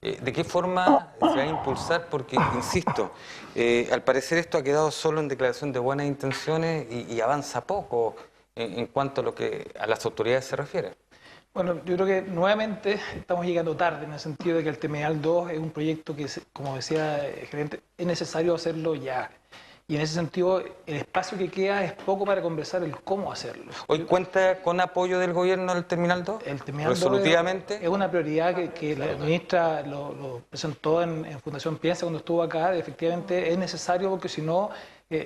¿De qué forma se va a impulsar? Porque, insisto, al parecer esto ha quedado solo en declaración de buenas intenciones y avanza poco en cuanto a las autoridades se refiere. Bueno, yo creo que nuevamente estamos llegando tarde, en el sentido de que el Terminal 2 es un proyecto que, como decía el gerente, es necesario hacerlo ya. Y en ese sentido, el espacio que queda es poco para conversar el cómo hacerlo. ¿Hoy cuenta con apoyo del gobierno el Terminal 2? El Terminal 2 resolutivamente. Es una prioridad que la ministra lo presentó en Fundación Piensa cuando estuvo acá. Efectivamente es necesario, porque si no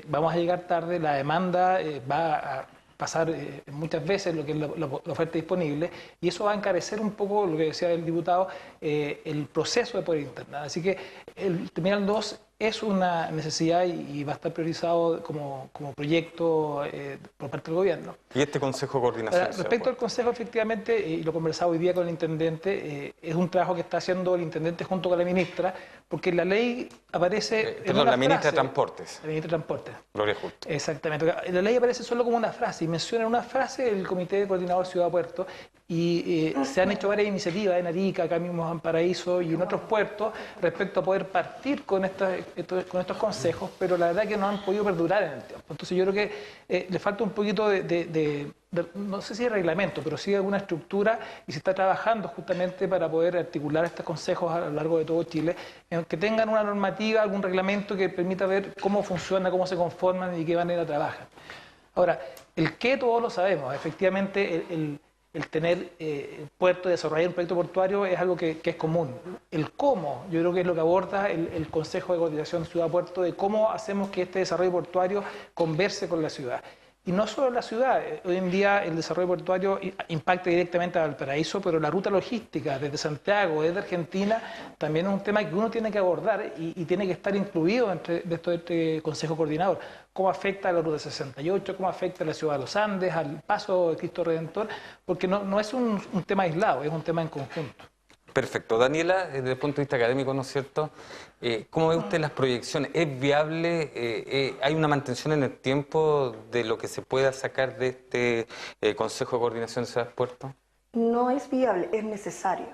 vamos a llegar tarde, la demanda va a pasar muchas veces lo que es la oferta disponible, y eso va a encarecer un poco, lo que decía el diputado, el proceso de poder internar. Así que el Terminal 2 es una necesidad y va a estar priorizado como proyecto por parte del gobierno. ¿Y este Consejo de Coordinación? Respecto al Consejo, efectivamente, y lo conversaba hoy día con el intendente, es un trabajo que está haciendo el intendente junto con la ministra, porque la ley aparece la ministra de Transportes. La ministra de Transportes. Gloria Justo. Exactamente. La ley aparece solo como una frase, y menciona una frase del Comité de Coordinador Ciudad Puerto, y se han hecho varias iniciativas en Arica, acá mismo en Valparaíso y en otros puertos, respecto a poder partir con estos consejos, pero la verdad es que no han podido perdurar en el tiempo. Entonces yo creo que le falta un poquito no sé si de reglamento, pero sí de alguna estructura, y se está trabajando justamente para poder articular estos consejos a lo largo de todo Chile, en que tengan una normativa, algún reglamento que permita ver cómo funciona, cómo se conforman y de qué manera trabajan. Ahora, el qué todos lo sabemos. Efectivamente, el tener puerto, desarrollar un proyecto portuario es algo que es común. El cómo, yo creo que es lo que aborda el Consejo de Coordinación Ciudad-Puerto, de cómo hacemos que este desarrollo portuario converse con la ciudad. Y no solo la ciudad, hoy en día el desarrollo portuario impacta directamente a Valparaíso, pero la ruta logística desde Santiago, desde Argentina, también es un tema que uno tiene que abordar y tiene que estar incluido dentro de este Consejo Coordinador. Cómo afecta a la Ruta 68, cómo afecta a la ciudad de los Andes, al paso de Cristo Redentor, porque no es un tema aislado, es un tema en conjunto. Perfecto. Daniela, desde el punto de vista académico, ¿no es cierto? ¿Cómo ve usted las proyecciones? ¿Es viable? ¿Hay una mantención en el tiempo de lo que se pueda sacar de este Consejo de Coordinación de Ciudades Puertos? No es viable, es necesario.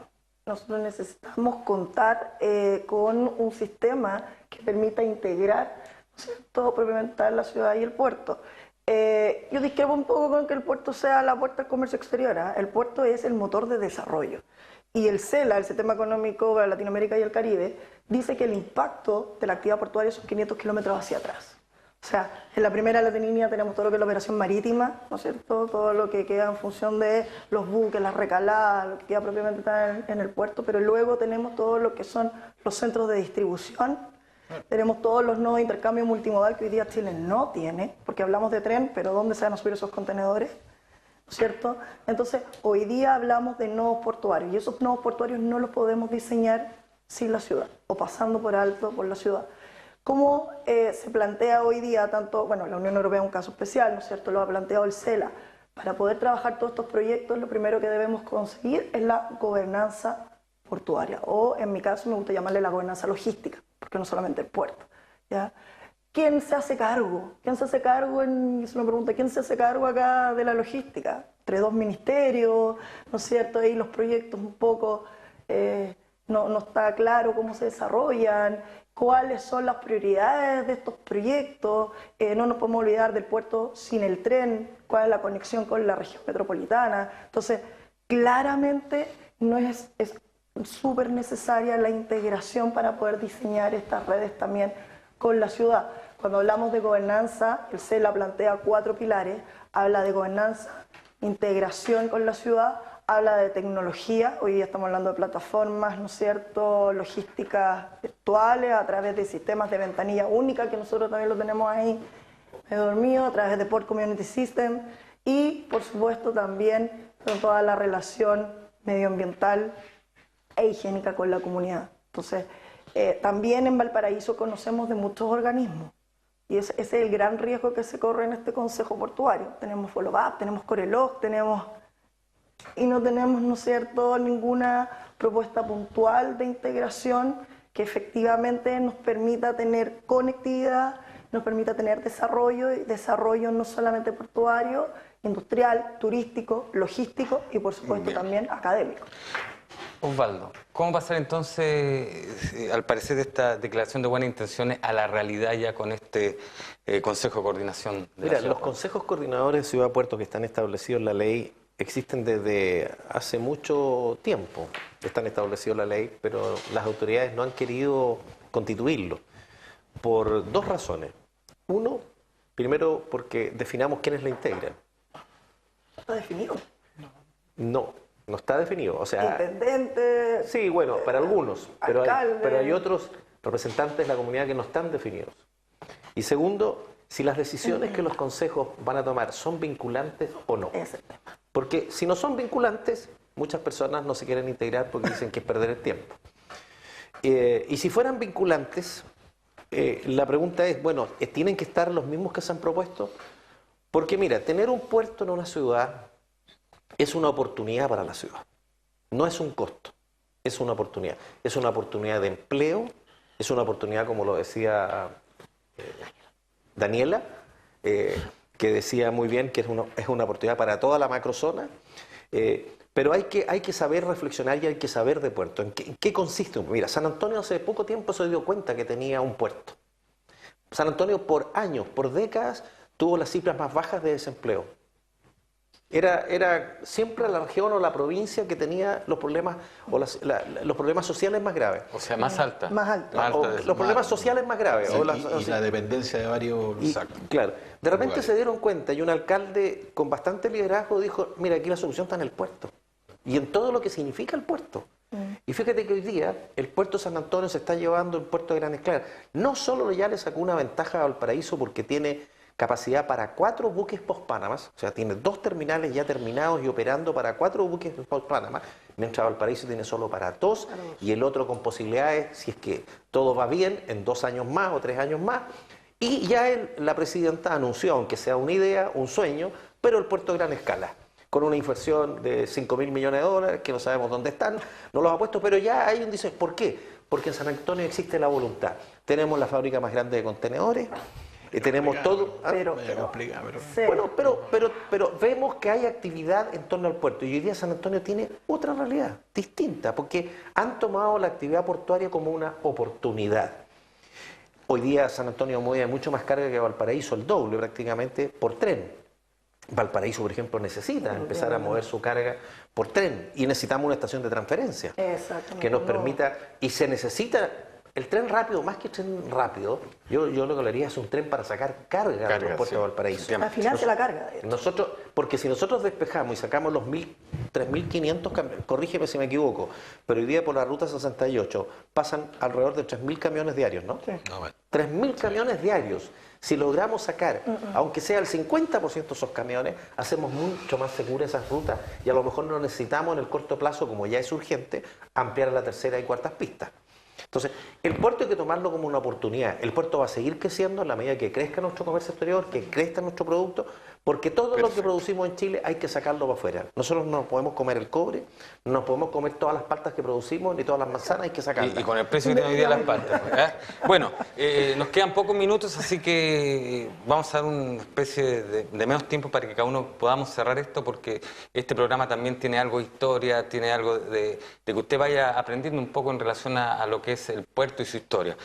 Nosotros necesitamos contar con un sistema que permita integrar, ¿no es cierto?, propiamente la ciudad y el puerto. Yo discrepo un poco con que el puerto sea la puerta al comercio exterior. El puerto es el motor de desarrollo. Y el CELA, el Sistema Económico para Latinoamérica y el Caribe, dice que el impacto de la actividad portuaria son 500 kilómetros hacia atrás. O sea, en la primera línea tenemos todo lo que es la operación marítima, ¿no es cierto? Todo lo que queda en función de los buques, las recaladas, lo que queda propiamente en el puerto, pero luego tenemos todo lo que son los centros de distribución, tenemos todos los nodos de intercambio multimodal que hoy día Chile no tiene, porque hablamos de tren, pero ¿dónde se van a subir esos contenedores? ¿Cierto? Entonces, hoy día hablamos de nodos portuarios y esos nodos portuarios no los podemos diseñar sin la ciudad o pasando por alto por la ciudad. ¿Cómo se plantea hoy día tanto, bueno, la Unión Europea es un caso especial, ¿no es cierto? Lo ha planteado el CELA. Para poder trabajar todos estos proyectos, lo primero que debemos conseguir es la gobernanza portuaria o, en mi caso, me gusta llamarle la gobernanza logística, porque no solamente el puerto, ¿ya? ¿Quién se hace cargo? ¿Quién se hace cargo? Es una pregunta, ¿quién se hace cargo acá de la logística? Entre dos ministerios, ¿no es cierto? Ahí los proyectos un poco no está claro cómo se desarrollan, cuáles son las prioridades de estos proyectos. No nos podemos olvidar del puerto sin el tren, cuál es la conexión con la región metropolitana. Entonces, claramente no es súper necesaria la integración para poder diseñar estas redes también con la ciudad. Cuando hablamos de gobernanza, el CELA plantea 4 pilares, habla de gobernanza, integración con la ciudad, habla de tecnología, hoy día estamos hablando de plataformas, ¿no es cierto?, logísticas virtuales a través de sistemas de ventanilla única, que nosotros también lo tenemos ahí dormido, a través de Port Community System, y por supuesto también con toda la relación medioambiental e higiénica con la comunidad. Entonces, también en Valparaíso conocemos de muchos organismos y ese es el gran riesgo que se corre en este Consejo Portuario. Tenemos Follow-up, tenemos Corelog, y no tenemos, ¿no es cierto?, ninguna propuesta puntual de integración que efectivamente nos permita tener conectividad, nos permita tener desarrollo no solamente portuario, industrial, turístico, logístico y por supuesto también académico. Osvaldo, ¿cómo pasar entonces, al parecer, de esta declaración de buenas intenciones a la realidad ya con este Consejo de Coordinación de Mira, la ciudad? los consejos coordinadores de Ciudad Puerto que están establecidos en la ley existen desde hace mucho tiempo. Están establecidos en la ley, pero las autoridades no han querido constituirlo por 2 razones. Uno, primero porque definamos quiénes la integran. ¿Está definido? No está definido, o sea... Intendente... Sí, bueno, para algunos, pero hay otros representantes de la comunidad que no están definidos. Y segundo, si las decisiones que los consejos van a tomar son vinculantes o no. Porque si no son vinculantes, muchas personas no se quieren integrar porque dicen que es perder el tiempo. Y si fueran vinculantes, la pregunta es, bueno, ¿tienen que estar los mismos que se han propuesto? Porque mira, tener un puerto en una ciudad es una oportunidad para la ciudad. No es un costo, es una oportunidad. Es una oportunidad de empleo, es una oportunidad, como lo decía Daniela, que decía muy bien que es una oportunidad para toda la macrozona, pero hay que saber reflexionar y hay que saber de puerto. ¿En qué consiste? Mira, San Antonio hace poco tiempo se dio cuenta que tenía un puerto. San Antonio por años, por décadas, tuvo las cifras más bajas de desempleo. Era siempre la región o la provincia que tenía los problemas o los problemas sociales más graves. O sea, más alta. Más alta. Los problemas sociales más graves. Sí, y la dependencia de varios... Claro. De repente lugares. se dieron cuenta y un alcalde con bastante liderazgo dijo, mira, aquí la solución está en el puerto. Y en todo lo que significa el puerto. Y fíjate que hoy día el puerto de San Antonio se está llevando el puerto de Gran Esclera. No solo ya le sacó una ventaja a Valparaíso porque tiene capacidad para 4 buques post-Panamas, o sea, tiene 2 terminales ya terminados y operando para 4 buques post-Panamas, mientras Valparaíso tiene solo para 2 y el otro con posibilidades, si es que todo va bien, en 2 años más o 3 años más. Y ya la presidenta anunció, aunque sea una idea, un sueño, pero el puerto de gran escala, con una inversión de 5.000 millones de dólares, que no sabemos dónde están, no los ha puesto, pero ya hay un diseño. ¿Por qué? Porque en San Antonio existe la voluntad. Tenemos la fábrica más grande de contenedores, tenemos todo... Pero vemos que hay actividad en torno al puerto y hoy día San Antonio tiene otra realidad, distinta, porque han tomado la actividad portuaria como una oportunidad. Hoy día San Antonio mueve mucho más carga que Valparaíso, el doble prácticamente, por tren. Valparaíso, por ejemplo, necesita empezar a mover su carga por tren y necesitamos una estación de transferencia que nos permita, y se necesita el tren rápido, más que tren rápido, yo lo que le haría es un tren para sacar carga del puerto de Valparaíso. Financia la carga. Porque si nosotros despejamos y sacamos los 3.500 camiones, corrígeme si me equivoco, pero hoy día por la ruta 68 pasan alrededor de 3.000 camiones diarios, ¿no? Sí. 3.000 camiones diarios. Si logramos sacar, aunque sea el 50% de esos camiones, hacemos mucho más seguras esas rutas y a lo mejor no necesitamos en el corto plazo, como ya es urgente, ampliar la tercera y cuartas pistas. Entonces, el puerto hay que tomarlo como una oportunidad. El puerto va a seguir creciendo en la medida que crezca nuestro comercio exterior, que crezca nuestro producto, porque todo lo que producimos en Chile hay que sacarlo para afuera. Nosotros no podemos comer el cobre, no nos podemos comer todas las paltas que producimos, ni todas las manzanas, hay que sacarlas. Y con el precio que tiene hoy día las paltas. Bueno, nos quedan pocos minutos, así que vamos a dar una especie de menos tiempo para que cada uno podamos cerrar esto, porque este programa también tiene algo de historia, tiene algo de que usted vaya aprendiendo un poco en relación a lo que es el puerto y su historia.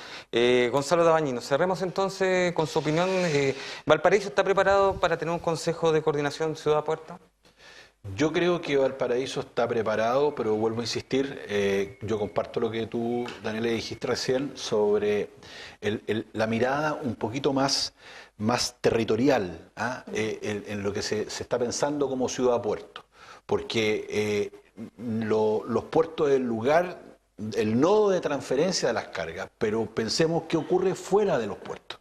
Gonzalo Dabañino, cerremos entonces con su opinión. ¿Valparaíso está preparado para tener un consejo de coordinación ciudad-puerto? Yo creo que Valparaíso está preparado, pero vuelvo a insistir, yo comparto lo que tú, Daniela, dijiste recién sobre la mirada un poquito más territorial en lo que se está pensando como ciudad-puerto, porque los puertos es el lugar, el nodo de transferencia de las cargas, pero pensemos qué ocurre fuera de los puertos.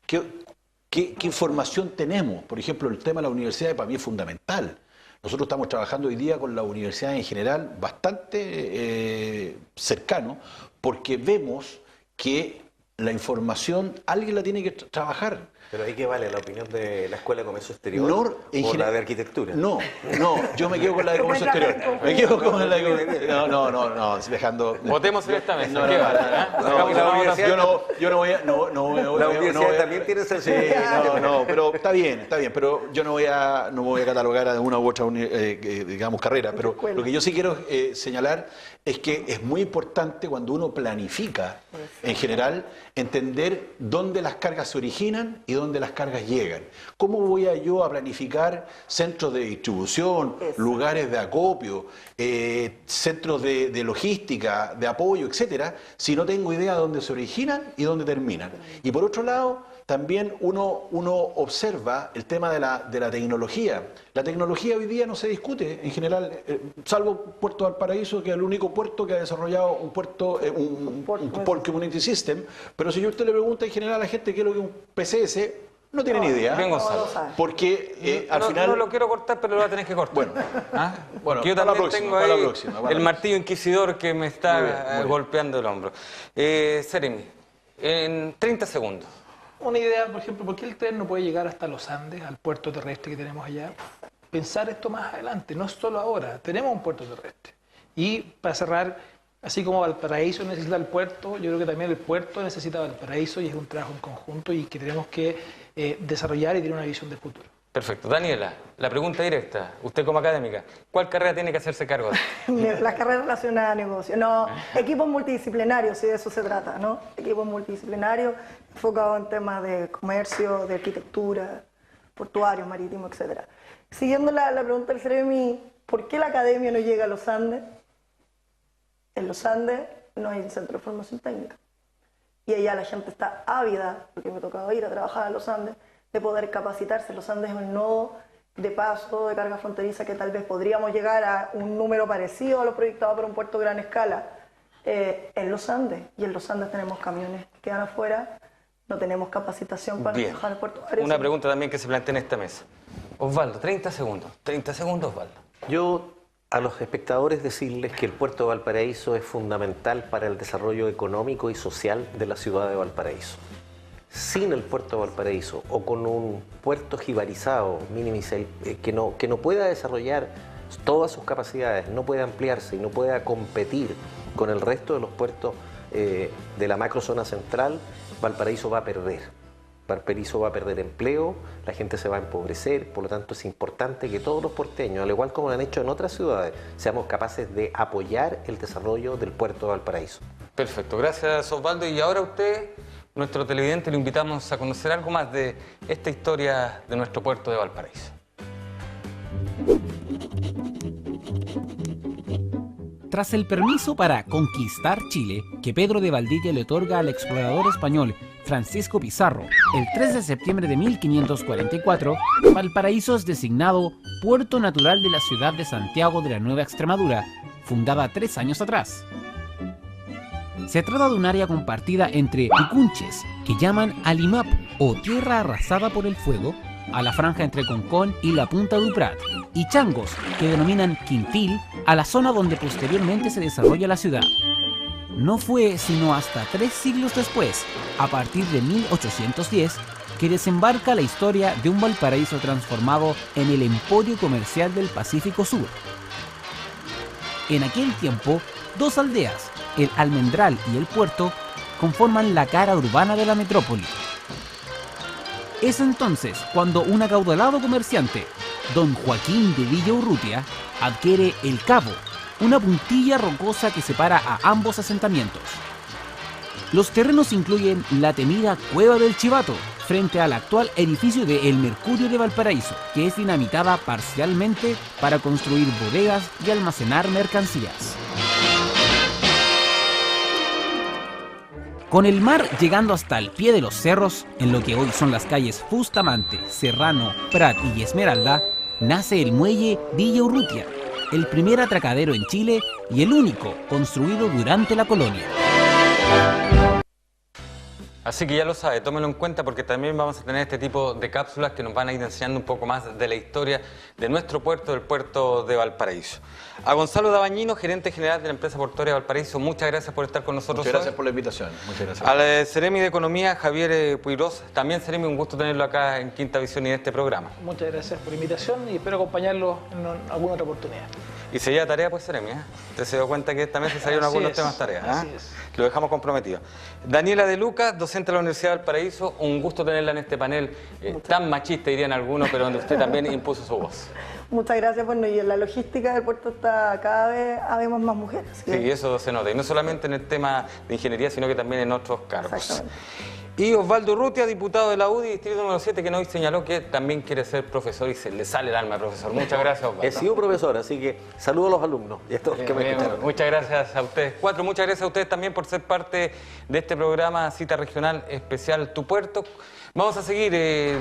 ¿Qué información tenemos? Por ejemplo, el tema de la universidad para mí es fundamental. Nosotros estamos trabajando hoy día con la universidad en general bastante cercano, porque vemos que la información alguien la tiene que trabajar. Pero ahí que vale la opinión de la Escuela de Comercio Exterior o la de Arquitectura. No, yo me quedo con la de Comercio Exterior. Me quedo con la de Comercio Exterior. No, dejando... Votemos en esta mesa. Yo no voy a... La universidad también tiene sensibilidad. Pero está bien, pero yo no voy a catalogar a una u otra, digamos, carrera. Pero lo que yo sí quiero señalar es que es muy importante cuando uno planifica, en general, entender dónde las cargas se originan y dónde las cargas llegan. ¿Cómo voy yo a planificar centros de distribución, lugares de acopio, centros de logística, de apoyo, etcétera, si no tengo idea de dónde se originan y dónde terminan? Y por otro lado, también uno observa el tema de la tecnología. La tecnología hoy día no se discute en general, salvo Puerto Valparaíso, que es el único puerto que ha desarrollado un Port Community System, pero si yo a usted le pregunta en general a la gente qué es lo que es un PCS, no tiene ni idea. Bien, Gonzalo. Porque al final... No lo quiero cortar, pero lo va a tener que cortar. Bueno, yo también tengo ahí el martillo inquisidor que me está golpeando el hombro. Seremi, en 30 segundos. Una idea, por ejemplo, ¿por qué el tren no puede llegar hasta los Andes, al puerto terrestre que tenemos allá? Pensar esto más adelante, no solo ahora, tenemos un puerto terrestre. Y para cerrar, así como Valparaíso necesita el puerto, yo creo que también el puerto necesita Valparaíso y es un trabajo en conjunto y que tenemos que desarrollar y tener una visión de futuro. Perfecto. Daniela, la pregunta directa, usted como académica, ¿cuál carrera tiene que hacerse cargo de? Las carreras relacionadas a negocio. No, equipos multidisciplinarios, si de eso se trata, ¿no? Equipos multidisciplinarios enfocados en temas de comercio, de arquitectura, portuario, marítimo, etcétera. Siguiendo la pregunta del Ceremi, ¿por qué la academia no llega a los Andes? En los Andes no hay un centro de formación técnica. Y allá la gente está ávida, porque me ha tocado ir a trabajar a los Andes, de poder capacitarse. Los Andes es un nodo de paso, de carga fronteriza, que tal vez podríamos llegar a un número parecido a lo proyectado por un puerto de gran escala en los Andes. Y en los Andes tenemos camiones que quedan afuera, no tenemos capacitación para trabajar en el puerto. Una pregunta también que se plantea en esta mesa. Osvaldo, 30 segundos. 30 segundos, Osvaldo. Yo a los espectadores decirles que el puerto de Valparaíso es fundamental para el desarrollo económico y social de la ciudad de Valparaíso. Sin el puerto de Valparaíso o con un puerto jibarizado, que no pueda desarrollar todas sus capacidades, no pueda ampliarse y no pueda competir con el resto de los puertos de la macrozona central, Valparaíso va a perder. Valparaíso va a perder empleo, la gente se va a empobrecer, por lo tanto es importante que todos los porteños, al igual como lo han hecho en otras ciudades, seamos capaces de apoyar el desarrollo del puerto de Valparaíso. Perfecto, gracias Osvaldo. Y ahora usted, nuestro televidente, le invitamos a conocer algo más de esta historia de nuestro puerto de Valparaíso. Tras el permiso para conquistar Chile, que Pedro de Valdivia le otorga al explorador español Francisco Pizarro el 3 de septiembre de 1544, Valparaíso es designado Puerto Natural de la ciudad de Santiago de la Nueva Extremadura, fundada 3 años atrás. Se trata de un área compartida entre Picunches, que llaman Alimapu o tierra arrasada por el fuego, a la franja entre Concón y la Punta du Prat, y Changos, que denominan Quintil, a la zona donde posteriormente se desarrolla la ciudad. No fue sino hasta 3 siglos después, a partir de 1810, que desembarca la historia de un Valparaíso transformado en el emporio comercial del Pacífico Sur. En aquel tiempo, 2 aldeas, el Almendral y el Puerto, conforman la cara urbana de la metrópoli. Es entonces cuando un acaudalado comerciante, don Joaquín de Villa Urrutia, adquiere el Cabo, una puntilla rocosa que separa a ambos asentamientos. Los terrenos incluyen la temida Cueva del Chivato, frente al actual edificio de El Mercurio de Valparaíso, que es dinamitada parcialmente para construir bodegas y almacenar mercancías. Con el mar llegando hasta el pie de los cerros, en lo que hoy son las calles Bustamante, Serrano, Prat y Esmeralda, nace el muelle Villa Urrutia, el primer atracadero en Chile y el único construido durante la colonia. Así que ya lo sabe, tómelo en cuenta porque también vamos a tener este tipo de cápsulas que nos van a ir enseñando un poco más de la historia de nuestro puerto, del puerto de Valparaíso. A Gonzalo Dabañino, gerente general de la empresa portuaria de Valparaíso, muchas gracias por estar con nosotros. Muchas gracias hoy. por la invitación. Muchas gracias. Al Ceremi de Economía, Javier Puirós, también Ceremi, un gusto tenerlo acá en Quinta Visión y en este programa. Muchas gracias por la invitación y espero acompañarlo en alguna otra oportunidad. Y se lleva tarea, pues, Ceremi, ¿eh? Usted se dio cuenta que esta vez se salieron algunos temas tareas. Así es. Lo dejamos comprometido. Daniela de Lucas, docente de la Universidad de Valparaíso, un gusto tenerla en este panel tan machista, dirían algunos, pero donde usted también impuso su voz. Muchas gracias. Bueno, y en la logística del puerto está cada vez habemos más mujeres. Sí, eso se nota. Y no solamente en el tema de ingeniería, sino que también en otros cargos. Exactamente. Y Osvaldo Urrutia, diputado de la UDI, distrito número 7, que hoy señaló que también quiere ser profesor y se le sale el alma, profesor. Muchas gracias, Osvaldo. He sido profesor, así que saludo a los alumnos y a todos los que me escucharon. Muchas gracias a ustedes 4, muchas gracias a ustedes también por ser parte de este programa Cita Regional Especial Tu Puerto. Vamos a seguir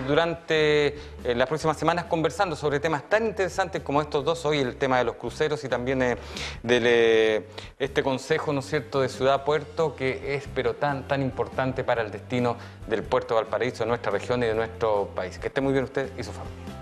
durante las próximas semanas conversando sobre temas tan interesantes como estos dos. Hoy el tema de los cruceros y también de este consejo, ¿no es cierto?, de ciudad-puerto que es pero tan importante para el destino del puerto de Valparaíso, de nuestra región y de nuestro país. Que esté muy bien usted y su familia.